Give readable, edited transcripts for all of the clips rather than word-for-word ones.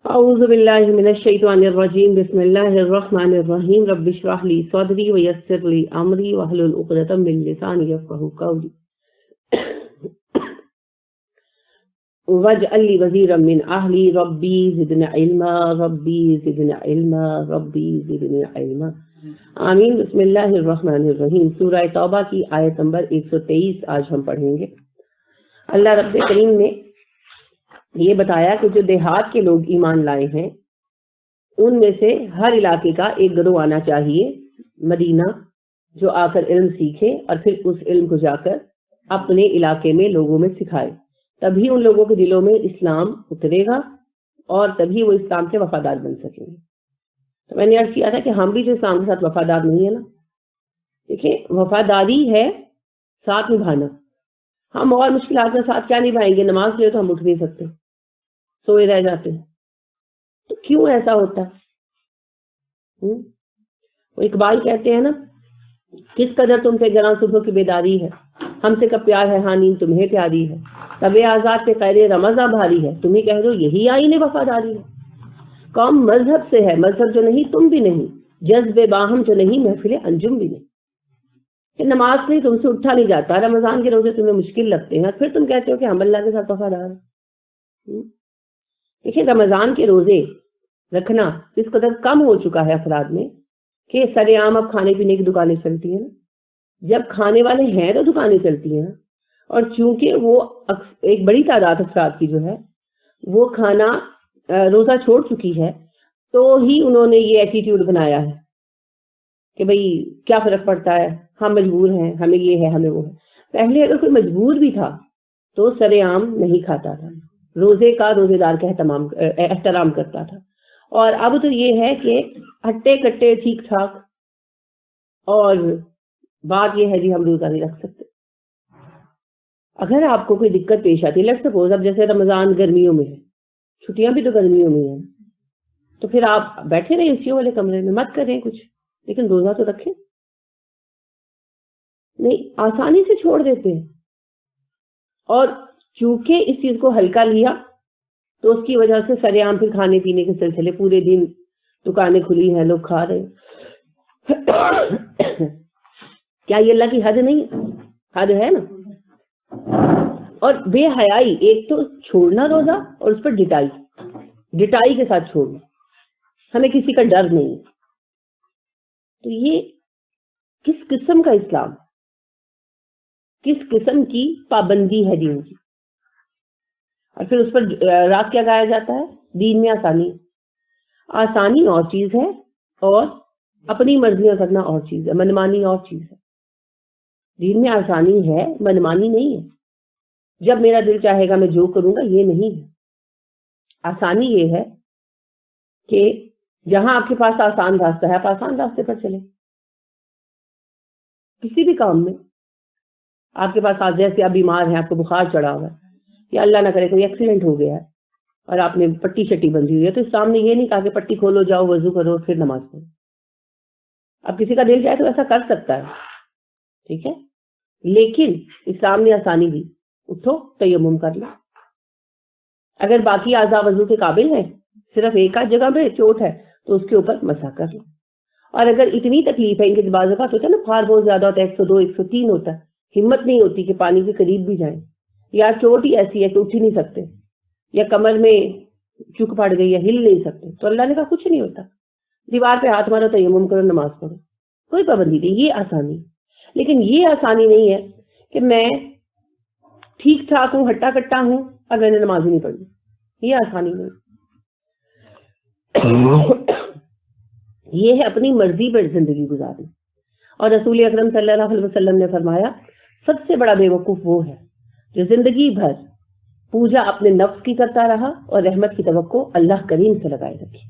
اعوذ باللہ من الشیطان الرجیم بسم اللہ الرحمن الرحیم رب اشرح لی صدری ویسر لی امری واحلل عقدۃ من لسانی یفقہوا قولی واجعل لی وزیرا من اہلی ربی زدنی علما ربی زدنی علما ربی زدنی علما آمین۔ بسم اللہ الرحمن الرحیم۔ سورہ توبہ کی آیت نمبر 123 آج ہم پڑھیں گے۔ اللہ رب کریم نے یہ بتایا کہ جو دیہات کے لوگ ایمان لائے ہیں ان میں سے ہر علاقے کا ایک گروہ آنا چاہیے مدینہ، جو آ کر علم سیکھے اور پھر اس علم کو جا کر اپنے علاقے میں لوگوں میں سکھائے، تبھی ان لوگوں کے دلوں میں اسلام اترے گا اور تبھی وہ اسلام کے وفادار بن سکیں گے۔ تو میں نے عرض کیا تھا کہ ہم بھی جو اسلام کے ساتھ وفادار نہیں ہے نا، دیکھیں وفاداری ہے ساتھ نبھانا۔ ہم اور مشکلات کے ساتھ کیا نبھائیں گے؟ نماز کے لیے تو ہم اٹھ نہیں سکتے، سوئے رہ جاتے ہیں، تو کیوں ایسا ہوتا ہے؟ وہ اقبال کہتے ہیں نا، کس قدر تم سے گراں صبح کی بیداری ہے، ہم سے کب پیار ہے ہاں نیند تمہیں پیاری ہے، طب آزاد پہ خیر رمضاں بھاری ہے، تمہیں کہہ دو یہی آئین وفاداری ہے۔ قوم مذہب سے ہے، مذہب جو نہیں تم بھی نہیں، جذب باہم جو نہیں محفل انجم بھی نہیں۔ کہ نماز نہیں تم سے اٹھا نہیں جاتا، رمضان کے روزے تمہیں مشکل لگتے ہیں، پھر تم کہتے ہو کہ ہم اللہ کے ساتھ وفادار ہیں۔ دیکھیں رمضان کے روزے رکھنا اس قدر کم ہو چکا ہے افراد میں کہ سر عام اب کھانے پینے کی دکانیں چلتی ہیں، جب کھانے والے ہیں تو دکانیں چلتی ہیں، اور چونکہ وہ ایک بڑی تعداد افراد کی جو ہے وہ کھانا روزہ چھوڑ چکی ہے، تو ہی انہوں نے یہ ایٹیٹیوڈ بنایا ہے کہ بھئی کیا فرق پڑتا ہے، ہم مجبور ہیں، ہمیں یہ ہے ہمیں وہ ہے۔ پہلے اگر کوئی مجبور بھی تھا تو سر عام نہیں کھاتا تھا، روزے کا روزے دار کا احترام کرتا تھا، اور اب تو یہ ہے کہ ہٹے کٹے ٹھیک ٹھاک، اور بات یہ ہے جی ہم روزہ نہیں رکھ سکتے۔ اگر آپ کو کوئی دقت پیش آتی ہے، لیٹس سپوز اب جیسے رمضان گرمیوں میں ہے، چھٹیاں بھی تو گرمیوں میں ہیں، تو پھر آپ بیٹھے رہے اے والے کمرے میں، مت کریں کچھ، لیکن روزہ تو رکھیں۔ نہیں، آسانی سے چھوڑ دیتے ہیں، اور چونکہ اس چیز کو ہلکا لیا تو اس کی وجہ سے سر عام پھر کھانے پینے کے سلسلے پورے دن دکانیں کھلی ہیں، لوگ کھا رہے ہیں۔ کیا یہ اللہ کی حد نہیں ہے؟ حد ہے نا۔ اور بے حیائی، ایک تو چھوڑنا روزہ اور اس پر ڈٹائی کے ساتھ چھوڑنا، ہمیں کسی کا ڈر نہیں ہے۔ تو یہ کس قسم کا اسلام، کس قسم کی پابندی ہے دین کی؟ اور پھر اس پر راگ کیا گایا جاتا ہے؟ دین میں آسانی۔ آسانی اور چیز ہے اور اپنی مرضیاں کرنا اور چیز ہے، منمانی اور چیز ہے۔ دین میں آسانی ہے، منمانی نہیں ہے۔ جب میرا دل چاہے گا میں جو کروں گا، یہ نہیں ہے۔ آسانی یہ ہے کہ جہاں آپ کے پاس آسان راستہ ہے آپ آسان راستے پر چلیں۔ کسی بھی کام میں آپ کے پاس جیسے آپ بیمار ہیں، آپ کو بخار چڑھا ہوا ہے، یا اللہ نہ کرے کوئی ایکسیڈنٹ ہو گیا ہے اور آپ نے پٹی شٹی بندھی ہوئی ہے، تو اسلام نے یہ نہیں کہا کہ پٹی کھولو، جاؤ وضو کرو پھر نماز پڑھو۔ اب کسی کا دل چاہے تو ایسا کر سکتا ہے، ٹھیک ہے، لیکن اسلام نے آسانی دی، اٹھو تیمم کر لو۔ اگر باقی اعضاء وضو کے قابل ہیں، صرف ایک آدھ جگہ پہ چوٹ ہے تو اس کے اوپر مسح کر لو۔ اور اگر اتنی تکلیف ہے، ان کے بعض اوقات ہوتا ہے نا بخار بہت زیادہ ہوتا ہے، 102 103 ہوتا ہے، ہمت نہیں ہوتی کہ پانی کے قریب بھی جائیں، یا چوٹ ہی ایسی ہے کہ اٹھ ہی نہیں سکتے، یا کمر میں چک پڑ گئی ہے، ہل نہیں سکتے، تو اللہ نے کہا کچھ نہیں ہوتا، دیوار پہ ہاتھ مارو، تیمم کرو، نماز پڑھو، کوئی پابندی نہیں۔ یہ آسانی، لیکن یہ آسانی نہیں ہے کہ میں ٹھیک ٹھاک ہوں، ہٹا کٹا ہوں اور میں نے نماز ہی نہیں پڑھی، یہ آسانی نہیں۔ یہ ہے اپنی مرضی پر زندگی گزارنا۔ اور رسول اکرم صلی اللہ علیہ وسلم نے فرمایا سب سے بڑا بے وقوف وہ ہے جو زندگی بھر پوجا اپنے نفس کی کرتا رہا اور رحمت کی توقع اللہ کریم سے لگائے رکھی۔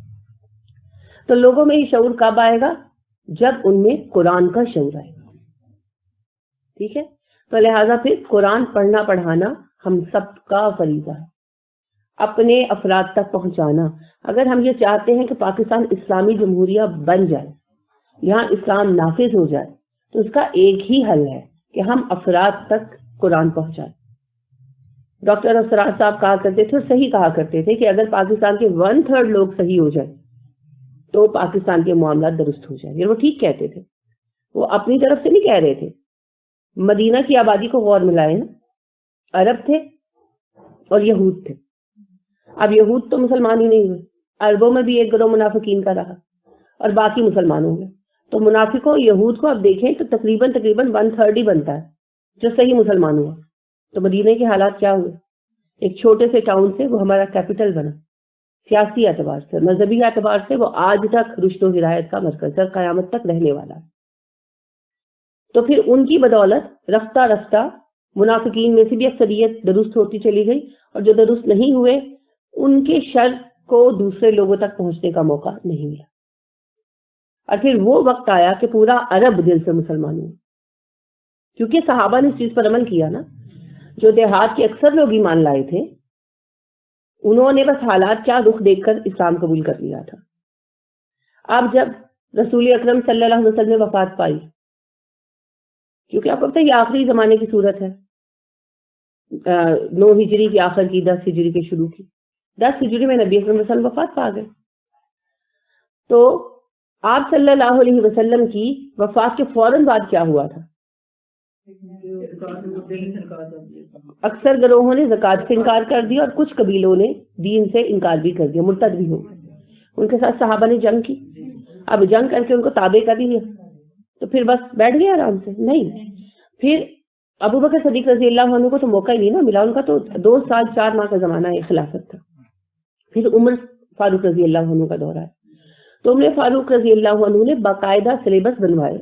تو لوگوں میں یہ شعور کب آئے گا؟ جب ان میں قرآن کا شعور آئے گا، ٹھیک ہے۔ تو لہٰذا پھر قرآن پڑھنا پڑھانا ہم سب کا فریضہ ہے، اپنے افراد تک پہنچانا۔ اگر ہم یہ چاہتے ہیں کہ پاکستان اسلامی جمہوریہ بن جائے، یہاں اسلام نافذ ہو جائے، تو اس کا ایک ہی حل ہے کہ ہم افراد تک قرآن پہنچائیں۔ ڈاکٹر افسرات صاحب کہا کرتے تھے اور صحیح کہا کرتے تھے کہ اگر پاکستان کے 1/3 لوگ صحیح ہو جائیں تو پاکستان کے معاملات درست ہو جائیں گے. وہ ٹھیک کہتے تھے, وہ اپنی طرف سے نہیں کہہ رہے تھے. مدینہ کی آبادی کو غور ملائے نا, عرب تھے اور یہود تھے. اب یہود تو مسلمان ہی نہیں ہوئے, عربوں میں بھی ایک گروہ منافقین کا رہا اور باقی مسلمان ہوں گے. تو منافقوں یہود کو اب دیکھیں تو تقریباً 1/3 ہی بنتا ہے جو صحیح مسلمان ہوا. تو مدینہ کے حالات کیا ہوئے؟ ایک چھوٹے سے ٹاؤن سے وہ ہمارا کیپٹل بنا. سیاسی اعتبار سے, مذہبی اعتبار سے وہ آج تک رشد و ہدایت کا مرکز ہے, قیامت تک رہنے والا ہے. تو پھر ان کی بدولت رفتہ رفتہ منافقین میں سے بھی اکثریت درست ہوتی چلی گئی, اور جو درست نہیں ہوئے ان کے شر کو دوسرے لوگوں تک پہنچنے کا موقع نہیں ملا. اور پھر وہ وقت آیا کہ پورا عرب دل سے مسلمان ہوا, کیونکہ صحابہ نے اس چیز پر عمل کیا نا. جو دیہات کے اکثر لوگ ایمان لائے تھے انہوں نے بس حالات کیا رخ دیکھ کر اسلام قبول کر لیا تھا. اب جب رسول اکرم صلی اللہ علیہ وسلم نے وفات پائی, کیونکہ آپ کو پتہ ہے یہ آخری زمانے کی صورت ہے, 9 ہجری کی آخر کی, 10 ہجری کے شروع کی. 10 ہجری میں نبی اکرم صلی اللہ علیہ وسلم وفات پا گئے. تو آپ صلی اللہ علیہ وسلم کی وفات کے فوراً بعد کیا ہوا تھا؟ اکثر گروہوں نے زکوٰۃ سے انکار کر دیا اور کچھ قبیلوں نے دین سے انکار بھی کر دیا, مرتد بھی ہو گئے. ان کے ساتھ صحابہ نے جنگ کی. اب جنگ کر کے ان کو تابع کر دیا تو پھر بس بیٹھ گئے آرام سے؟ نہیں. پھر ابو بکر صدیق رضی اللہ عنہ کو تو موقع ہی نہیں نا ملا, ان کا تو 2 سال 4 ماہ کا زمانہ خلافت تھا. پھر عمر فاروق رضی اللہ عنہ کا دورہ ہے. تو عمر فاروق رضی اللہ عنہ نے باقاعدہ سلیبس بنوائے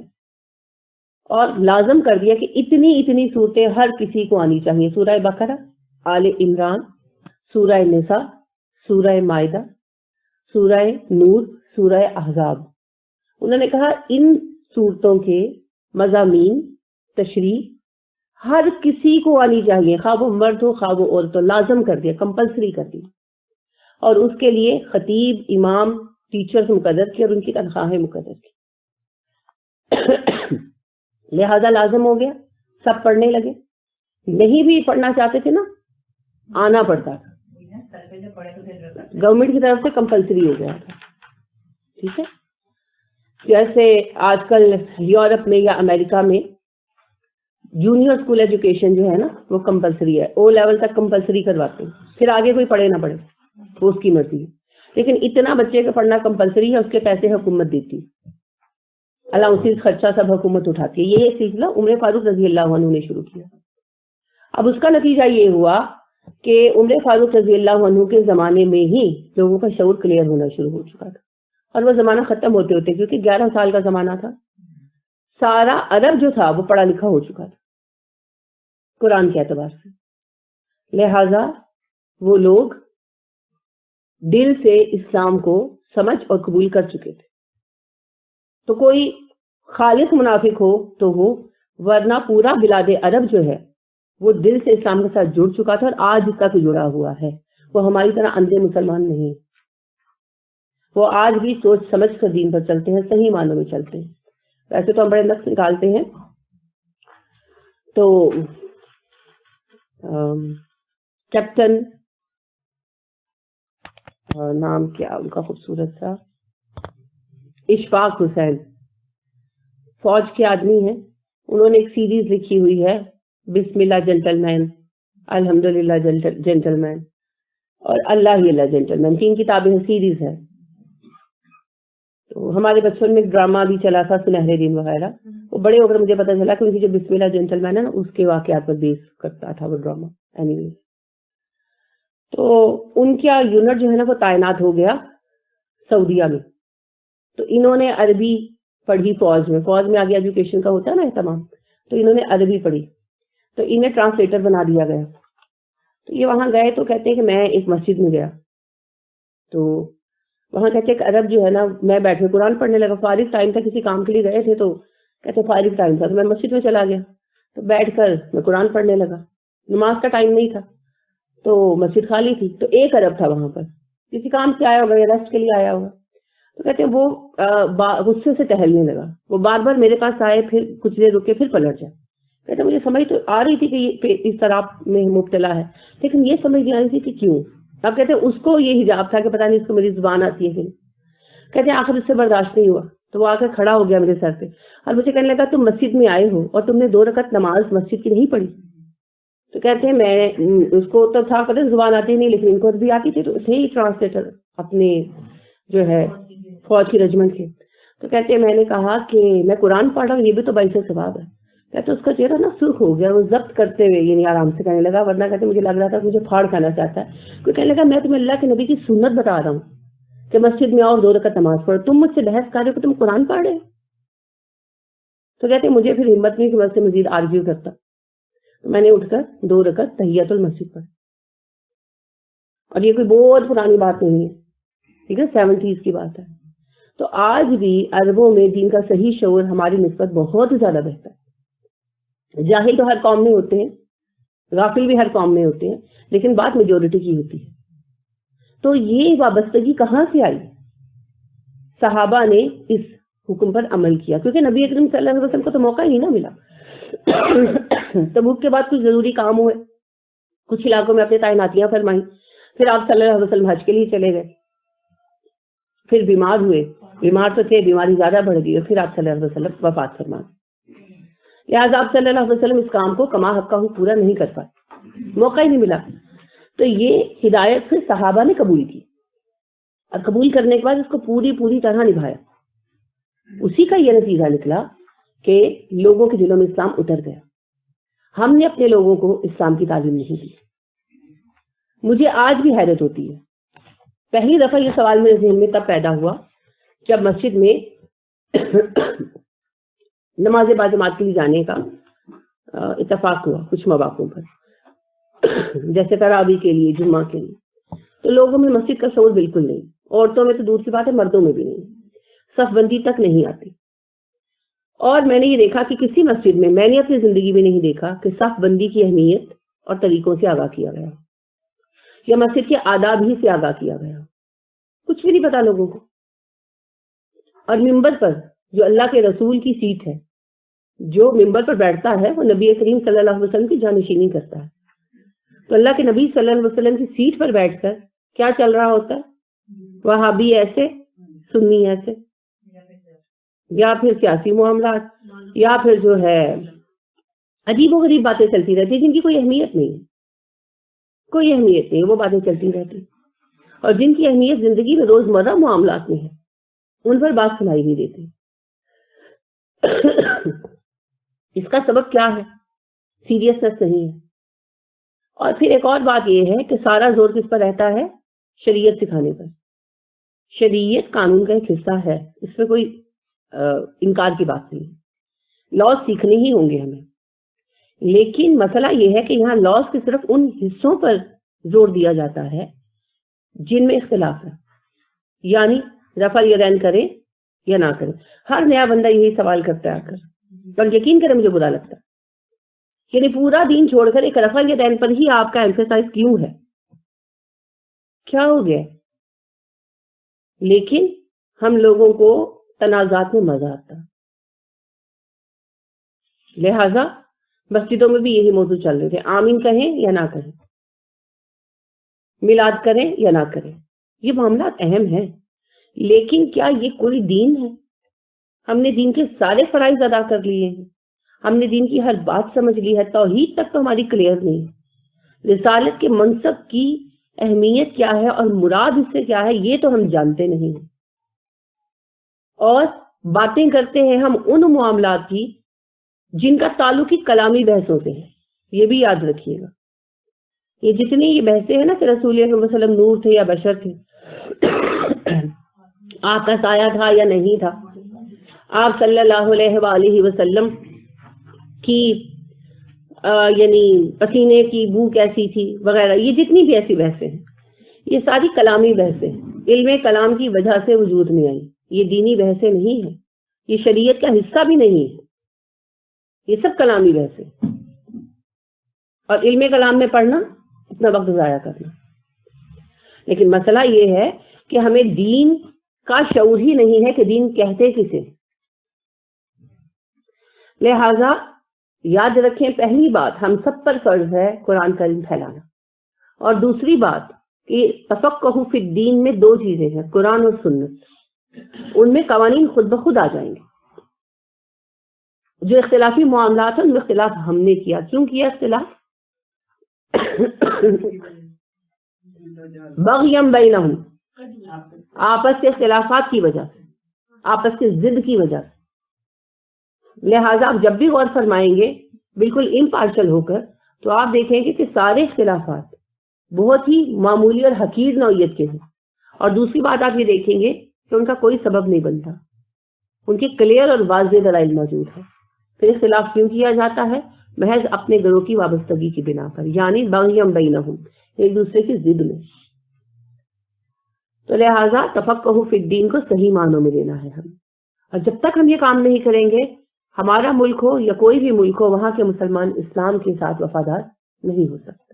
اور لازم کر دیا کہ اتنی صورتیں ہر کسی کو آنی چاہیے. سورہ بقرہ, آل عمران, سورہ نساء, سورہ مائدہ, سورہ نور, سورہ احزاب. انہوں نے کہا ان صورتوں کے مضامین تشریح ہر کسی کو آنی چاہیے, خواہ وہ مرد ہو خواہ وہ عورت ہو. لازم کر دیا, کمپلسری کر دی. اور اس کے لیے خطیب, امام, ٹیچرز مقرر کیے اور ان کی تنخواہیں مقرر کی. لہذا لازم ہو گیا, سب پڑھنے لگے. نہیں بھی پڑھنا چاہتے تھے نا, آنا پڑتا تھا, گورنمنٹ کی طرف سے کمپلسری ہو گیا تھا. ٹھیک ہے, جیسے آج کل یورپ میں یا امریکہ میں جونیئر اسکول ایجوکیشن جو ہے نا وہ کمپلسری ہے, او لیول تک کمپلسری کرواتے ہیں, پھر آگے کوئی پڑھے نہ پڑھے وہ اس کی مرضی ہے. لیکن اتنا بچے کا پڑھنا کمپلسری ہے, اس کے پیسے حکومت دیتی, الاؤنسز خرچہ سب حکومت اٹھاتی ہے. یہ سلسلہ عمر فاروق رضی اللہ عنہ نے شروع کیا. اب اس کا نتیجہ یہ ہوا کہ عمر فاروق رضی اللہ عنہ کے زمانے میں ہی لوگوں کا شعور کلیئر ہونا شروع ہو چکا تھا, اور وہ زمانہ ختم ہوتے ہوتے, کیونکہ 11 سال کا زمانہ تھا, سارا عرب جو تھا وہ پڑھا لکھا ہو چکا تھا قرآن کے اعتبار سے. لہذا وہ لوگ دل سے اسلام کو سمجھ اور قبول کر چکے تھے. تو کوئی خالص منافق ہو تو ہو, ورنہ پورا بلاد عرب جو ہے وہ دل سے اسلام کے ساتھ جڑ چکا تھا اور آج تک جڑا ہوا ہے. وہ ہماری طرح اندھے مسلمان نہیں, وہ آج بھی سوچ سمجھ کر دین پر چلتے ہیں, صحیح معنوں میں چلتے ہیں. ویسے تو ہم بڑے نقص نکالتے ہیں. تو کیپٹن نام کیا ان کا خوبصورت تھا, اشفاق حسین, فوج کے آدمی ہیں. انہوں نے ایک سیریز لکھی ہوئی ہے, بسم اللہ جنٹل مین, الحمدللہ جنٹل مین اور اللہ ہی اللہ جنٹل مین. 3 کتابیں سیریز ہے. تو ہمارے بچپن میں ایک ڈرامہ بھی چلا تھا سنہرے دن وغیرہ. وہ بڑے ہو کر مجھے پتا چلا کہ ان کی جو بسم اللہ جنٹل مین ہے نا اس کے واقعات پر بیس کرتا تھا وہ ڈرامہ. اینی ویز, تو ان کا یونٹ جو ہے نا وہ تعینات ہو گیا سعودیہ میں. تو انہوں نے عربی پڑھی فوج میں آگے ایجوکیشن کا ہوتا ہے نا اہتمام, تو انہوں نے عربی پڑھی, تو انہیں ٹرانسلیٹر بنا دیا گیا. تو یہ وہاں گئے تو کہتے ہیں کہ میں ایک مسجد میں گیا, تو وہاں کہتے ہیں کہ عرب جو ہے نا, میں بیٹھے قرآن پڑھنے لگا. فارغ ٹائم تھا, کسی کام کے لیے گئے تھے, تو کہتے فارغ ٹائم تھا تو میں مسجد میں چلا گیا, تو بیٹھ کر میں قرآن پڑھنے لگا. نماز کا ٹائم نہیں تھا تو مسجد خالی تھی, تو ایک عرب تھا وہاں پر, کسی کام سے آیا ہوگا یا ریسٹ کے لیے آیا ہوگا. تو کہتے ہیں وہ غصے سے ٹہلنے لگا, وہ بار بار میرے پاس آئے, پھر کچھ دیر رکے, پھر پلٹ جائے. کہتے مجھے سمجھ تو آ رہی تھی کہ یہ اس طرح میں مبتلا ہے، لیکن یہ سمجھ نہیں آ رہی تھی کہ کیوں. اب کہتے اس کو یہ حجاب تھا کہ پتہ نہیں اس کو میری زبان آتی ہے کہ نہیں. کہتے ہیں آخر اس سے برداشت نہیں ہوا تو وہ آ کر کھڑا ہو گیا میرے سر پہ اور مجھے کہنے لگا تم مسجد میں آئے ہو اور تم نے 2 رکعت نماز مسجد کی نہیں پڑھی. تو کہتے ہیں میں اس کو تو تھا کہتے زبان آتی نہیں لیکن ان کو بھی آتی تھی، تو تھے ہی ٹرانسلیٹر اپنے جو ہے فوج کی رجمنٹ کے. تو کہتے ہیں میں نے کہا کہ میں قرآن پڑھ رہا ہوں، یہ بھی تو باعث ثواب ہے. کہتے اس کا چہرہ نا سرخ ہو گیا، وہ ضبط کرتے ہوئے یعنی آرام سے کہنے لگا، ورنہ کہتے مجھے لگ رہا تھا کہ مجھے پھاڑ کھانا چاہتا ہے. کوئی کہنے لگا میں تمہیں اللہ کے نبی کی سنت بتا رہا ہوں کہ مسجد میں آؤ اور 2 رکعت نماز پڑھو، تم مجھ سے بحث کر رہے ہو کہ تم قرآن پڑھ رہے ہو. تو کہتے مجھے پھر ہمت نہیں کہ میں اس سے مزید آرگیو کرتا. میں نے اٹھ کر 2 رکعت تحیۃ المسجد پڑھی. اور یہ کوئی بہت پرانی بات نہیں ہے، ٹھیک ہے، 70s کی بات ہے. تو آج بھی عربوں میں دین کا صحیح شعور ہماری نسبت بہت زیادہ بہتر ہے. جاہل تو ہر قوم میں ہوتے ہیں، غافل بھی ہر قوم میں ہوتے ہیں، لیکن بات میجورٹی کی ہوتی ہے. تو یہ وابستگی کہاں سے آئی؟ صحابہ نے اس حکم پر عمل کیا کیونکہ نبی اکرم صلی اللہ علیہ وسلم کو تو موقع ہی نہ ملا. تبوک کے بعد کچھ ضروری کام ہوئے، کچھ علاقوں میں اپنے تعیناتیاں فرمائیں، پھر آپ صلی اللہ علیہ وسلم حج کے لیے چلے گئے، پھر بیمار ہوئے، بیمار تو تھے، بیماری زیادہ بڑھ گئی اور پھر آپ صلی اللہ علیہ وسلم وفات فرما. لہٰذا آپ صلی اللہ علیہ وسلم اس کام کو کما حقہ پورا نہیں کر پائے، موقع ہی نہیں ملا. تو یہ ہدایت پھر صحابہ نے قبول کی اور قبول کرنے کے بعد اس کو پوری طرح نبھایا. اسی کا یہ نتیجہ نکلا کہ لوگوں کے دلوں میں اسلام اتر گیا. ہم نے اپنے لوگوں کو اسلام کی تعلیم نہیں دی. مجھے آج بھی حیرت ہوتی ہے. پہلی دفعہ یہ سوال میرے ذہن میں تب پیدا ہوا جب مسجد میں نماز باجماعت کے لیے جانے کا اتفاق ہوا کچھ مواقعوں پر، جیسے تراویح کے لیے، جمعہ کے لیے. تو لوگوں میں مسجد کا شعور بالکل نہیں، عورتوں میں تو دور کی بات ہے، مردوں میں بھی نہیں، صف بندی تک نہیں آتی. اور میں نے یہ دیکھا کہ کسی مسجد میں نے اپنی زندگی میں نہیں دیکھا کہ صف بندی کی اہمیت اور طریقوں سے آگاہ کیا گیا یا مسجد کے آداب ہی سے آگاہ کیا گیا. کچھ بھی نہیں پتا لوگوں کو. اور ممبر پر جو اللہ کے رسول کی سیٹ ہے، جو ممبر پر بیٹھتا ہے وہ نبی کریم صلی اللہ علیہ وسلم کی جانشینی کرتا ہے. تو اللہ کے نبی صلی اللہ علیہ وسلم کی سیٹ پر بیٹھ کر کیا چل رہا ہوتا ہے؟ وہابی ایسے، سنی ایسے، یا پھر سیاسی معاملات، یا پھر جو ہے عجیب و غریب باتیں چلتی رہتی جن کی کوئی اہمیت نہیں، کوئی اہمیت نہیں، وہ باتیں چلتی رہتی. اور جن کی اہمیت زندگی میں روزمرہ معاملات میں ہے ان پر بات سنائی نہیں دیتی. اس کا سبب کیا ہے؟ سیریسنس نہیں ہے. اور پھر ایک اور بات یہ ہے کہ سارا زور کس پر رہتا ہے؟ شریعت سکھانے پر. شریعت قانون کا ایک حصہ ہے، اس میں کوئی انکار کی بات نہیں. لاز سیکھنے ہی ہوں گے ہمیں، لیکن مسئلہ یہ ہے کہ یہاں لاز کے صرف ان حصوں پر زور دیا جاتا ہے جن میں اختلاف ہے، یعنی رفع الیدین کریں یا نہ کریں. ہر نیا بندہ یہی سوال کرتا ہے آ کر، پر یقین کریں مجھے برا لگتا ہے. یعنی پورا دین چھوڑ کر ایک رفع الیدین پر ہی آپ کا ایمفیسائز کیوں ہے؟ کیا ہو گیا؟ لیکن ہم لوگوں کو تنازعات میں مزہ آتا، لہذا مسجدوں میں بھی یہی موضوع چل رہے تھے. آمین کہیں یا نہ کہیں، میلاد کریں یا نہ کریں، یہ معاملات اہم ہیں، لیکن کیا یہ کوئی دین ہے؟ ہم نے دین کے سارے فرائض ادا کر لیے ہیں، ہم نے دین کی ہر بات سمجھ لی ہے، توحید تک تو ہماری کلیئر نہیں ہے. رسالت کے منصب کی اہمیت کیا ہے اور مراد اس سے کیا ہے یہ تو ہم جانتے نہیں ہیں. اور باتیں کرتے ہیں ہم ان معاملات کی جن کا تعلق ہی کلامی بحثوں سے ہے. یہ بھی یاد رکھیے گا، یہ جتنی یہ بحثیں ہیں نا کہ رسول اللہ صلی اللہ علیہ وسلم نور تھے یا بشر تھے، آپ کا سایہ تھا یا نہیں تھا، آپ صلی اللہ علیہ وآلہ وسلم کی یعنی پسینے کی بو کیسی تھی وغیرہ، یہ جتنی بھی ایسی بحثیں ہیں یہ ساری کلامی بحثیں علم کلام کی وجہ سے وجود میں آئی. یہ دینی بحثیں نہیں ہیں، یہ شریعت کا حصہ بھی نہیں ہے، یہ سب کلامی بحثیں. اور علم کلام میں پڑھنا اتنا وقت ضائع کرنا. لیکن مسئلہ یہ ہے کہ ہمیں دین کا شعور ہی نہیں ہے کہ دین کہتے کسے. لہذا یاد رکھیں پہلی بات ہم سب پر فرض ہے قرآن کریم پھیلانا، اور دوسری بات کہ تفقہ فی الدین میں دو چیزیں ہیں، قرآن اور سنت، ان میں قوانین خود بخود آ جائیں گے۔ جو اختلافی معاملات ہیں ان میں اختلاف ہم نے کیا، کیوں کیا اختلاف؟ بغیم بینہم، آپس کے اختلافات کی وجہ سے، آپس کے ضد کی وجہ سے۔ لہٰذا آپ جب بھی غور فرمائیں گے بالکل امپارشل ہو کر تو آپ دیکھیں گے کہ سارے اختلافات بہت ہی معمولی اور حقیر نوعیت کے ہیں، اور دوسری بات آپ یہ دیکھیں گے کہ ان کا کوئی سبب نہیں بنتا، ان کی کلیئر اور واضح دلائل موجود ہے۔ پھر اختلاف کیوں کیا جاتا ہے؟ محض اپنے گروہ کی وابستگی کی بنا پر، یعنی بغیم بینہم، ایک دوسرے کی ضد میں۔ تو لہٰذا تفقہ فی الدین کو صحیح معنوں میں لینا ہے ہم، اور جب تک ہم یہ کام نہیں کریں گے ہمارا ملک ہو یا کوئی بھی ملک ہو وہاں کے مسلمان اسلام کے ساتھ وفادار نہیں ہو سکتے۔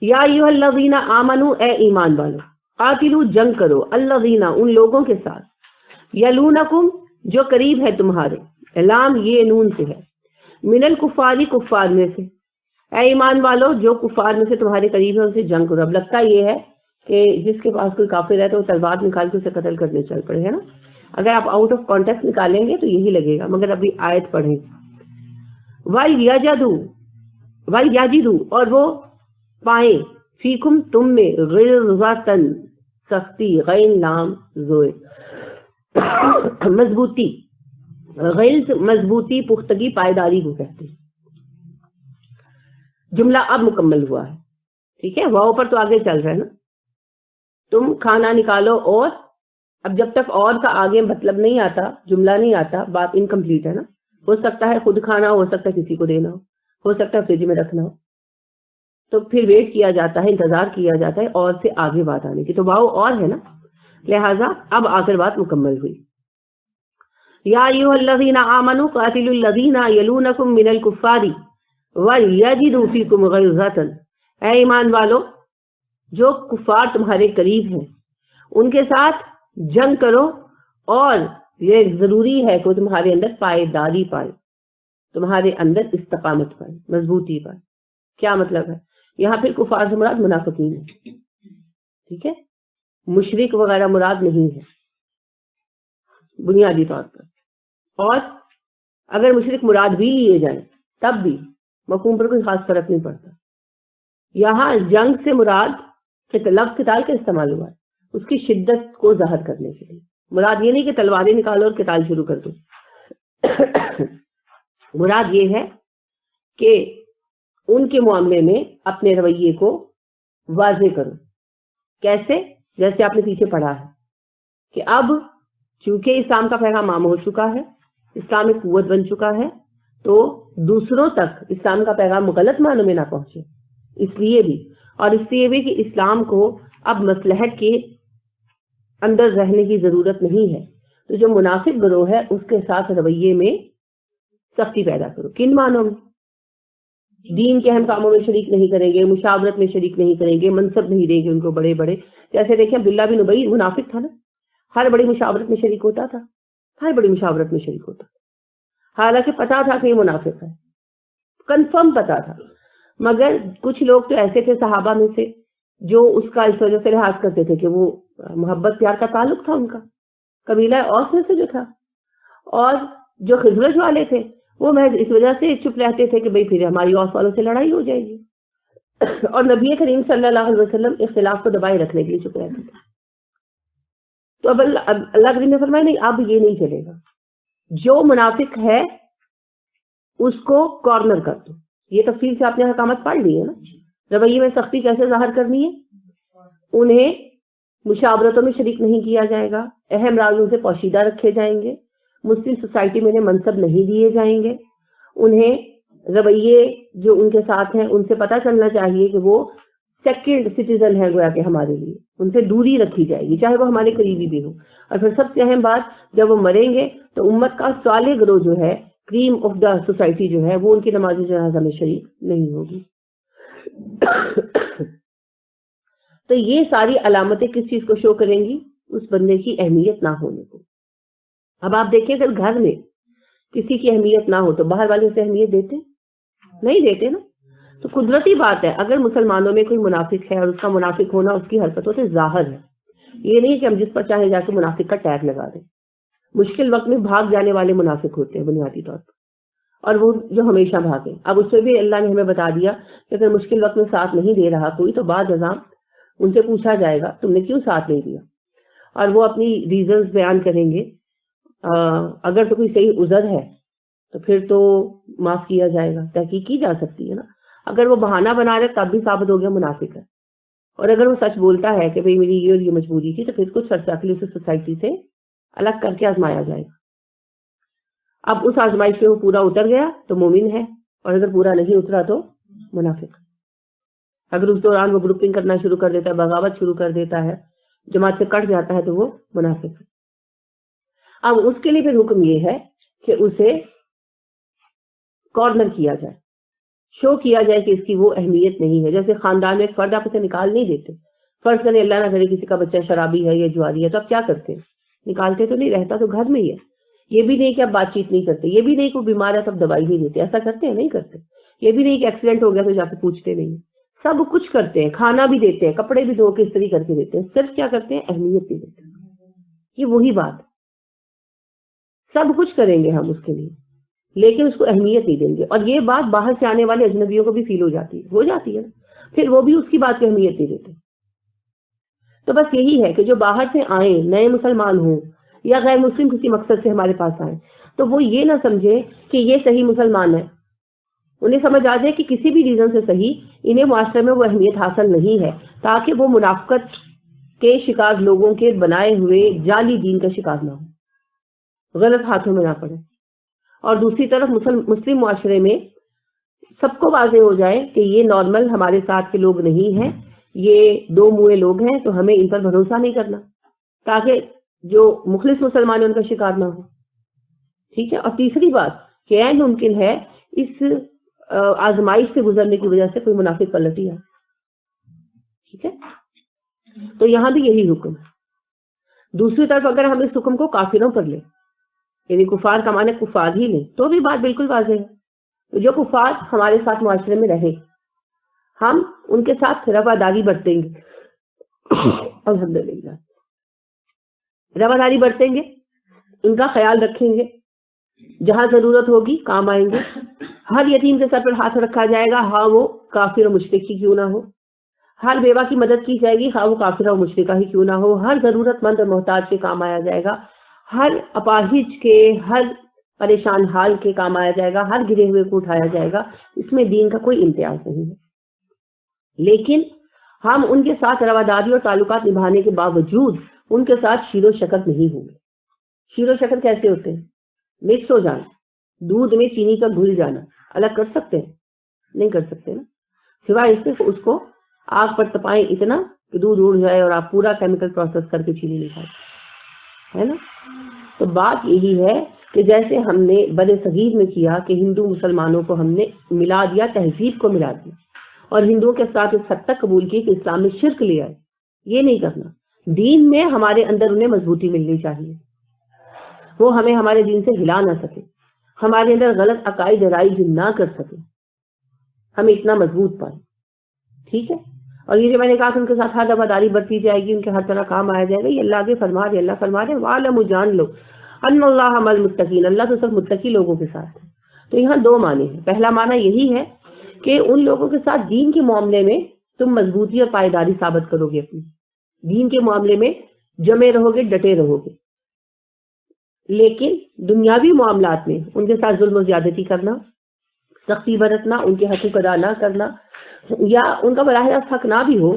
یا ایھا الذین آمنو، اے ایمان والو، قاتلو، جنگ کرو، الذین، ان لوگوں کے ساتھ، یلونکم، جو قریب ہے تمہارے، لام یہ نون سے ہے، من الکفاری، کفار میں سے، اے ایمان والو جو کفار میں سے تمہارے قریب ہے ان سے جنگ کرو۔ اب لگتا یہ ہے کہ جس کے پاس کوئی کافر ہے تو وہ تلوار نکال کے اسے قتل کرنے چل پڑے، ہے نا؟ اگر آپ آؤٹ آف کانٹیکسٹ نکالیں گے تو یہی لگے گا، مگر ابھی آیت پڑھیں، وَلْيَجِدُوا، اور وہ پائیں، فیکم، تم میں، غلظۃً، سختی، غین لام زوئے، مضبوطی، غلظ مضبوطی، پختگی، پائیداری کو کہتے ہیں۔ جملہ اب مکمل ہوا ہے، ٹھیک ہے، واؤ پر تو آگے چل رہا ہے نا، تم کھانا نکالو، اور اب جب تک اور کا آگے مطلب نہیں آتا، جملہ نہیں آتا، بات انکمپلیٹ ہے نا۔ ہو سکتا ہے خود کھانا ہو سکتا ہے کسی کو دینا ہو سکتا ہے فریج میں رکھنا ہو، تو پھر ویٹ کیا جاتا ہے، انتظار کیا جاتا ہے اور سے آگے بات آنے کی، تو واؤ اور ہے نا، لہٰذا اب آخر بات مکمل ہوئی۔ یا ایھا الذین آمنوا قاتلوا الذین یلونکم من الکفار ولیجدوا فیکم غلظۃً، اے ایمان والو جو کفار تمہارے قریب ہیں ان کے ساتھ جنگ کرو، اور یہ ضروری ہے کہ تمہارے اندر پائیداری پائے، تمہارے اندر استقامت پائے، مضبوطی پائے۔ کیا مطلب ہے؟ یہاں پھر کفار سے مراد منافقین ہے، ٹھیک ہے، مشرک وغیرہ مراد نہیں ہے بنیادی طور پر، اور اگر مشرک مراد بھی لیے جائیں تب بھی مفہوم پر کوئی خاص فرق نہیں پڑتا۔ یہاں جنگ سے مراد لفظ قتال کا استعمال ہوا ہے اس کی شدت کو ظاہر کرنے کے لیے، مراد یہ نہیں کہ تلواریں نکالو اور قتال شروع کر دو، مراد یہ ہے کہ ان کے معاملے میں اپنے رویے کو واضح کرو۔ کیسے؟ جیسے آپ نے پیچھے پڑھا ہے کہ اب چونکہ اسلام کا پیغام عام ہو چکا ہے، اسلام ایک قوت بن چکا ہے، تو دوسروں تک اسلام کا پیغام غلط معنوں میں نہ پہنچے، اس لیے بھی، اور اس لیے بھی کہ اسلام کو اب مصلحت کے اندر رہنے کی ضرورت نہیں ہے، تو جو منافق گروہ ہے اس کے ساتھ رویے میں سختی پیدا کرو۔ کن معنوں میں؟ دین کے اہم کاموں میں شریک نہیں کریں گے، مشاورت میں شریک نہیں کریں گے، منصب نہیں دیں گے ان کو بڑے بڑے، جیسے دیکھیں عبداللہ بن ابی منافق تھا نا، ہر بڑی مشاورت میں شریک ہوتا تھا، ہر بڑی مشاورت میں شریک ہوتا تھا، حالانکہ پتا تھا کہ یہ منافق ہے، کنفرم پتا تھا، مگر کچھ لوگ تو ایسے تھے صحابہ میں سے جو اس کا اس وجہ سے لحاظ کرتے تھے کہ وہ محبت پیار کا تعلق تھا ان کا، قبیلہ اوس میں سے جو تھا، اور جو خزرج والے تھے وہ محض اس وجہ سے چپ رہتے تھے کہ بھئی پھر ہماری اوس والوں سے لڑائی ہو جائے گی، اور نبی کریم صلی اللہ علیہ وسلم اختلاف کو دبائے رکھنے کے لیے چپ رہتے تھے۔ تو اب اللہ کریم نے فرمایا نہیں، اب یہ نہیں چلے گا، جو منافق ہے اس کو کارنر کر دو۔ یہ تفصیل سے آپ نے حکامت پڑھ لی ہے نا، رویے میں سختی کیسے ظاہر کرنی ہے، انہیں مشاورتوں میں شریک نہیں کیا جائے گا، اہم رازوں سے پوشیدہ رکھے جائیں گے، مسلم سوسائٹی میں انہیں منصب نہیں دیے جائیں گے، انہیں رویے جو ان کے ساتھ ہیں ان سے پتہ چلنا چاہیے کہ وہ سیکنڈ سٹیزن ہے گویا کہ ہمارے لیے، ان سے دوری رکھی جائے گی چاہے وہ ہمارے قریبی بھی ہو۔ اور پھر سب سے اہم بات، جب وہ مریں گے تو امت کا صالح گروہ جو ہے، کریم آف دا سوسائٹی جو ہے، وہ ان کی نماز جنازہ میں شریک نہیں ہوگی۔ تو یہ ساری علامتیں کس چیز کو شو کریں گی؟ اس بندے کی اہمیت نہ ہونے کو۔ اب آپ دیکھیں اگر گھر میں کسی کی اہمیت نہ ہو تو باہر والے اسے اہمیت دیتے نہیں دیتے نا. تو قدرتی بات ہے اگر مسلمانوں میں کوئی منافق ہے اور اس کا منافق ہونا اس کی حرکتوں سے ظاہر ہے. یہ نہیں کہ ہم جس پر چاہے جا کے منافق کا ٹیگ لگا دیں. مشکل وقت میں بھاگ جانے والے منافق ہوتے ہیں بنیادی طور پر, اور وہ جو ہمیشہ بھاگے. اب اس سے بھی اللہ نے ہمیں بتا دیا کہ اگر مشکل وقت میں ساتھ نہیں دے رہا کوئی تو بعد ازاں ان سے پوچھا جائے گا تم نے کیوں ساتھ نہیں دیا, اور وہ اپنی ریزنز بیان کریں گے. اگر تو کوئی صحیح عذر ہے تو پھر تو معاف کیا جائے گا, تحقیق کی جا سکتی ہے نا. اگر وہ بہانہ بنا رہے تب بھی ثابت ہو گیا منافق ہے. اور اگر وہ سچ بولتا ہے کہ بھئی میری یہ اور یہ مجبوری تھی تو پھر کچھ عرصہ کے لیے اسے سوسائٹی سے الگ کر کے آزمایا جائے گا. اب اس آزمائش سے وہ پورا اتر گیا تو مومن ہے, اور اگر پورا نہیں اترا تو منافق. اگر اس دوران وہ گروپنگ کرنا شروع کر دیتا ہے, بغاوت شروع کر دیتا ہے, جماعت سے کٹ جاتا ہے تو وہ منافق ہے. اب اس کے لیے پھر حکم یہ ہے کہ اسے کارنر کیا جائے, شو کیا جائے کہ اس کی وہ اہمیت نہیں ہے. جیسے خاندان میں ایک فرد آپ اسے نکال نہیں دیتے. فرض کریں اللہ نہ کرے کسی کا بچہ شرابی ہے یا جواری ہے تو آپ کیا کرتے ہیں؟ نکالتے تو نہیں, رہتا تو گھر میں ہی ہے. یہ بھی نہیں کہ آپ بات چیت نہیں کرتے, یہ بھی نہیں کہ وہ بیمار ہے تو آپ دوائی نہیں دیتے, ایسا کرتے ہیں نہیں کرتے. یہ بھی نہیں کہ ایکسیڈنٹ ہو گیا تو جا کے پوچھتے نہیں, سب کچھ کرتے ہیں. کھانا بھی دیتے ہیں, کپڑے بھی دھو کے استری کر کے دیتے ہیں, صرف کیا کرتے ہیں اہمیت نہیں دیتے. یہ وہی بات, سب کچھ کریں گے ہم اس کے لیے لیکن اس کو اہمیت نہیں دیں گے. اور یہ بات باہر سے آنے والے اجنبیوں کو بھی فیل ہو جاتی ہے, پھر وہ بھی اس کی بات کی اہمیت نہیں دیتے. تو بس یہی ہے کہ جو باہر سے آئیں, نئے مسلمان ہوں یا غیر مسلم کسی مقصد سے ہمارے پاس آئیں, تو وہ یہ نہ سمجھے کہ یہ صحیح مسلمان ہے. انہیں سمجھ آ جائے کہ کسی بھی ریزن سے صحیح انہیں معاشرے میں وہ اہمیت حاصل نہیں ہے, تاکہ وہ منافقت کے شکار لوگوں کے بنائے ہوئے جعلی دین کا شکار نہ ہو, غلط ہاتھوں میں نہ پڑے. اور دوسری طرف مسلم معاشرے میں سب کو واضح ہو جائے کہ یہ نارمل ہمارے ساتھ کے لوگ نہیں ہیں, یہ دو منہ لوگ ہیں, تو ہمیں ان پر بھروسہ نہیں کرنا, تاکہ جو مخلص مسلمان ہیں ان کا شکار نہ ہو. ٹھیک ہے. اور تیسری بات کہ عین ممکن ہے اس آزمائش سے گزرنے کی وجہ سے کوئی منافق پلٹ ہی آئے. ٹھیک ہے. تو یہاں بھی یہی حکم ہے. دوسری طرف اگر ہم اس حکم کو کافروں پر لیں, یعنی کفار کا معنی کفار ہی لیں, تو بھی بات بالکل واضح ہے. تو جو کفار ہمارے ساتھ معاشرے میں رہے, ہم ان کے ساتھ رواداری برتیں گے. الحمدللہ رواداری برتیں گے, ان کا خیال رکھیں گے, جہاں ضرورت ہوگی کام آئیں گے. ہر یتیم کے سر پر ہاتھ رکھا جائے گا, ہاں وہ کافر و مشرک ہی کیوں نہ ہو. ہر بیوہ کی مدد کی جائے گی, ہاں وہ کافر و مشرکہ ہی کیوں نہ ہو. ہر ضرورت مند اور محتاج کے کام آیا جائے گا, ہر اپاہج کے, ہر پریشان حال کے کام آیا جائے گا, ہر گرے ہوئے کو اٹھایا جائے گا. اس میں دین کا کوئی امتیاز نہیں ہے. لیکن ہم ان کے ساتھ رواداری اور تعلقات نبھانے کے باوجود ان کے ساتھ شیر و شکر نہیں ہوں گے. شیر و شکر کیسے ہوتے ہیں؟ مکس ہو جانا, دودھ میں چینی کا گھل جانا. الگ کر سکتے ہیں؟ نہیں کر سکتے نا, سوائے اس سے اس کو آگ پر تپائیں اتنا کہ دودھ اڑ جائے اور آپ پورا کیمیکل پروسیس کر کے چینی نکالیں, ہے نا. تو بات یہی ہے کہ جیسے ہم نے بر صغیر میں کیا کہ ہندو مسلمانوں کو ہم نے ملا دیا, تہذیب کو ملا دیا, اور ہندوؤں کے ساتھ اس حد تک قبول کی کہ اسلام میں شرک لے آئے. یہ نہیں کرنا. دین میں ہمارے اندر انہیں مضبوطی ملنی چاہیے, وہ ہمیں ہمارے دین سے ہلا نہ سکے, ہمارے اندر غلط عقائد رائج نہ کر سکے, ہمیں اتنا مضبوط پائے. ٹھیک ہے. اور یہ جو میں نے کہا کہ ان کے ساتھ ہر رواداری برتی جائے گی, ان کے ہر طرح کام آیا جائے گا, یہ اللہ آگے فرما رہے, اللہ فرما رہے وَعْلَمُوا جان لو ان اللہ مع المتقین, اللہ تو سب متقی لوگوں کے ساتھ ہے. تو یہاں دو معنی ہیں. پہلا معنی یہی ہے کہ ان لوگوں کے ساتھ دین کے معاملے میں تم مضبوطی اور پائیداری ثابت کرو گے, اپنی دین کے معاملے میں جمے رہو گے, ڈٹے رہو گے. لیکن دنیاوی معاملات میں ان کے ساتھ ظلم و زیادتی کرنا, سختی برتنا, ان کے حقوق ادا نہ کرنا, یا ان کا براہ راست حق نہ بھی ہو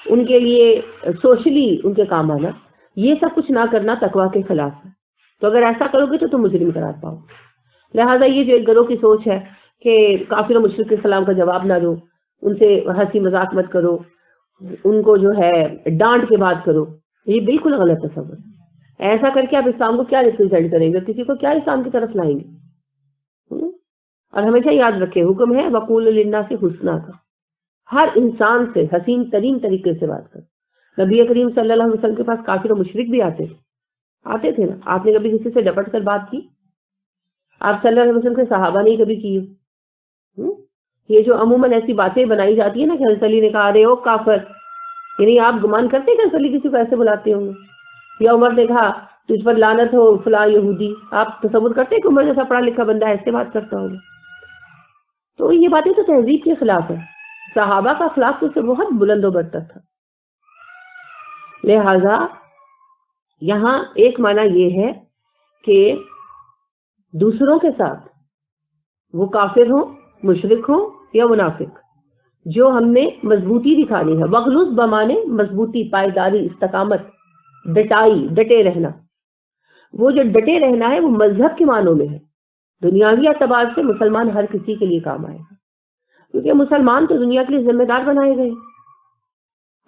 ان کے لیے سوشلی ان کے کام آنا, یہ سب کچھ نہ کرنا تقویٰ کے خلاف ہے. تو اگر ایسا کرو گے تو تم مجرم قرار پاؤ. لہٰذا یہ جو ایک گروہ کی سوچ ہے کہ کافر و مشرک کے سلام کا جواب نہ دو, ان سے ہنسی مذاق مت کرو, ان کو جو ہے ڈانٹ کے بات کرو, یہ بالکل غلط تصور ہے. ایسا کر کے آپ اسلام کو کیا ریپرزینٹ کریں گے, کسی کو کیا اسلام کی طرف لائیں گے. اور ہمیشہ یاد رکھے حکم ہے وقول للناس حسنا کا, ہر انسان سے حسین ترین طریقے سے بات کر. نبی کریم صلی اللہ علیہ وسلم کے پاس کافر و مشرک بھی آتے تھے نا, آپ نے کبھی کسی سے ڈپٹ کر بات کی؟ آپ صلی اللہ علیہ وسلم کے صحابہ نے کبھی کی؟ یہ جو عموماً ایسی باتیں بنائی جاتی ہیں نا کہ حضرت علی نے کہا ارے او کافر، یعنی آپ گمان کرتے ہیں کہ حضرت علی کسی کو ایسے بلاتے ہوں گے؟ یا عمر نے کہا تجھ پر لعنت ہو فلاں یہودی، آپ تصور کرتے ہیں کہ عمر جیسا پڑھا لکھا بندہ ایسے بات کرتا ہوگا؟ تو یہ باتیں تو تہذیب کے خلاف ہے. صحابہ کا اخلاق تو اس سے بہت بلند و برتر تھا. لہذا یہاں ایک معنی یہ ہے کہ دوسروں کے ساتھ وہ کافر ہوں، مشرک ہوں یا منافق، جو ہم نے مضبوطی دکھانی ہے، وغلظ بمانے مضبوطی، پائیداری، استقامت، ڈٹائی، ڈٹے رہنا. وہ جو ڈٹے رہنا ہے وہ مذہب کے معنوں میں ہے. دنیاوی اعتبار سے مسلمان ہر کسی کے لیے کام آئے گا، کیونکہ مسلمان تو دنیا کے لیے ذمہ دار بنائے گئے.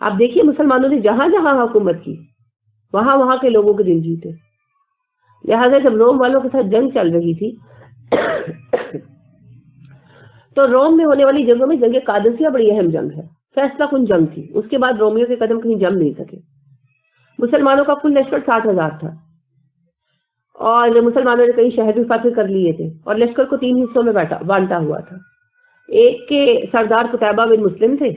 آپ دیکھیے مسلمانوں نے جہاں جہاں حکومت کی وہاں وہاں کے لوگوں کے دل جیتے. لہٰذا جب روم والوں کے ساتھ جنگ چل رہی تھی تو روم میں ہونے والی جنگوں میں جنگ قادسیہ بڑی اہم جنگ ہے، فیصلہ کن جنگ تھی. اس کے بعد رومیوں کے قدم کہیں جم نہیں سکے. مسلمانوں کا کل لشکر 60,000 تھا اور مسلمانوں نے کئی شہر بھی فتح کر لیے تھے اور لشکر کو 3 حصوں میں بانٹا ہوا تھا. ایک کے سردار قتیبہ بن مسلم تھے،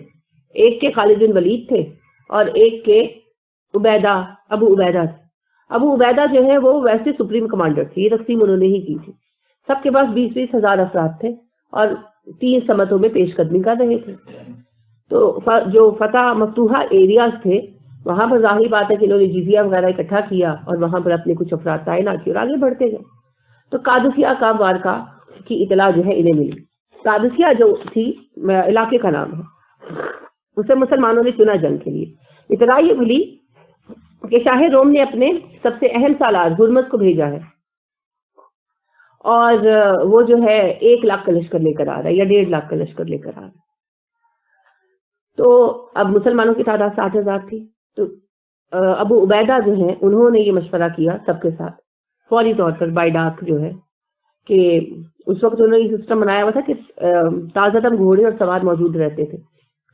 ایک کے خالد بن ولید تھے اور ایک کے ابو عبیدہ تھے. ابو عبیدہ جو ہے وہ ویسے سپریم کمانڈر تھے، یہ تقسیم انہوں نے ہی کی تھی. سب کے پاس 20-20 ہزار افراد تھے اور 3 سمتوں میں پیش قدمی کر رہے تھے. تو جو فتح مفتوحہ ایریاز تھے وہاں پر ظاہری بات ہے کہ انہوں نے جزیہ وغیرہ اکٹھا کیا اور وہاں پر اپنے کچھ افراد تعینات کیے اور آگے بڑھتے گئے. تو قادسیہ کا وارکا کی اطلاع جو ہے انہیں ملی. قادسیہ جو تھی علاقے کا نام ہے، اسے مسلمانوں نے چنا جنگ کے لیے. اطلاع یہ ملی کہ شاہ روم نے اپنے سب سے اہم سالار ہرمز کو بھیجا ہے اور وہ جو ہے 1 لاکھ کا لشکر لے کر آ رہا ہے یا 1.5 لاکھ کا لشکر لے کر آ رہا ہے. تو اب مسلمانوں کی تعداد 60,000 تھی. تو ابو عبیدہ جو ہیں انہوں نے یہ مشورہ کیا سب کے ساتھ فوری طور پر بائی ڈاک جو ہے کہ اس وقت انہوں نے یہ سسٹم بنایا ہوا تھا کہ تازہ دم گھوڑے اور سوار موجود رہتے تھے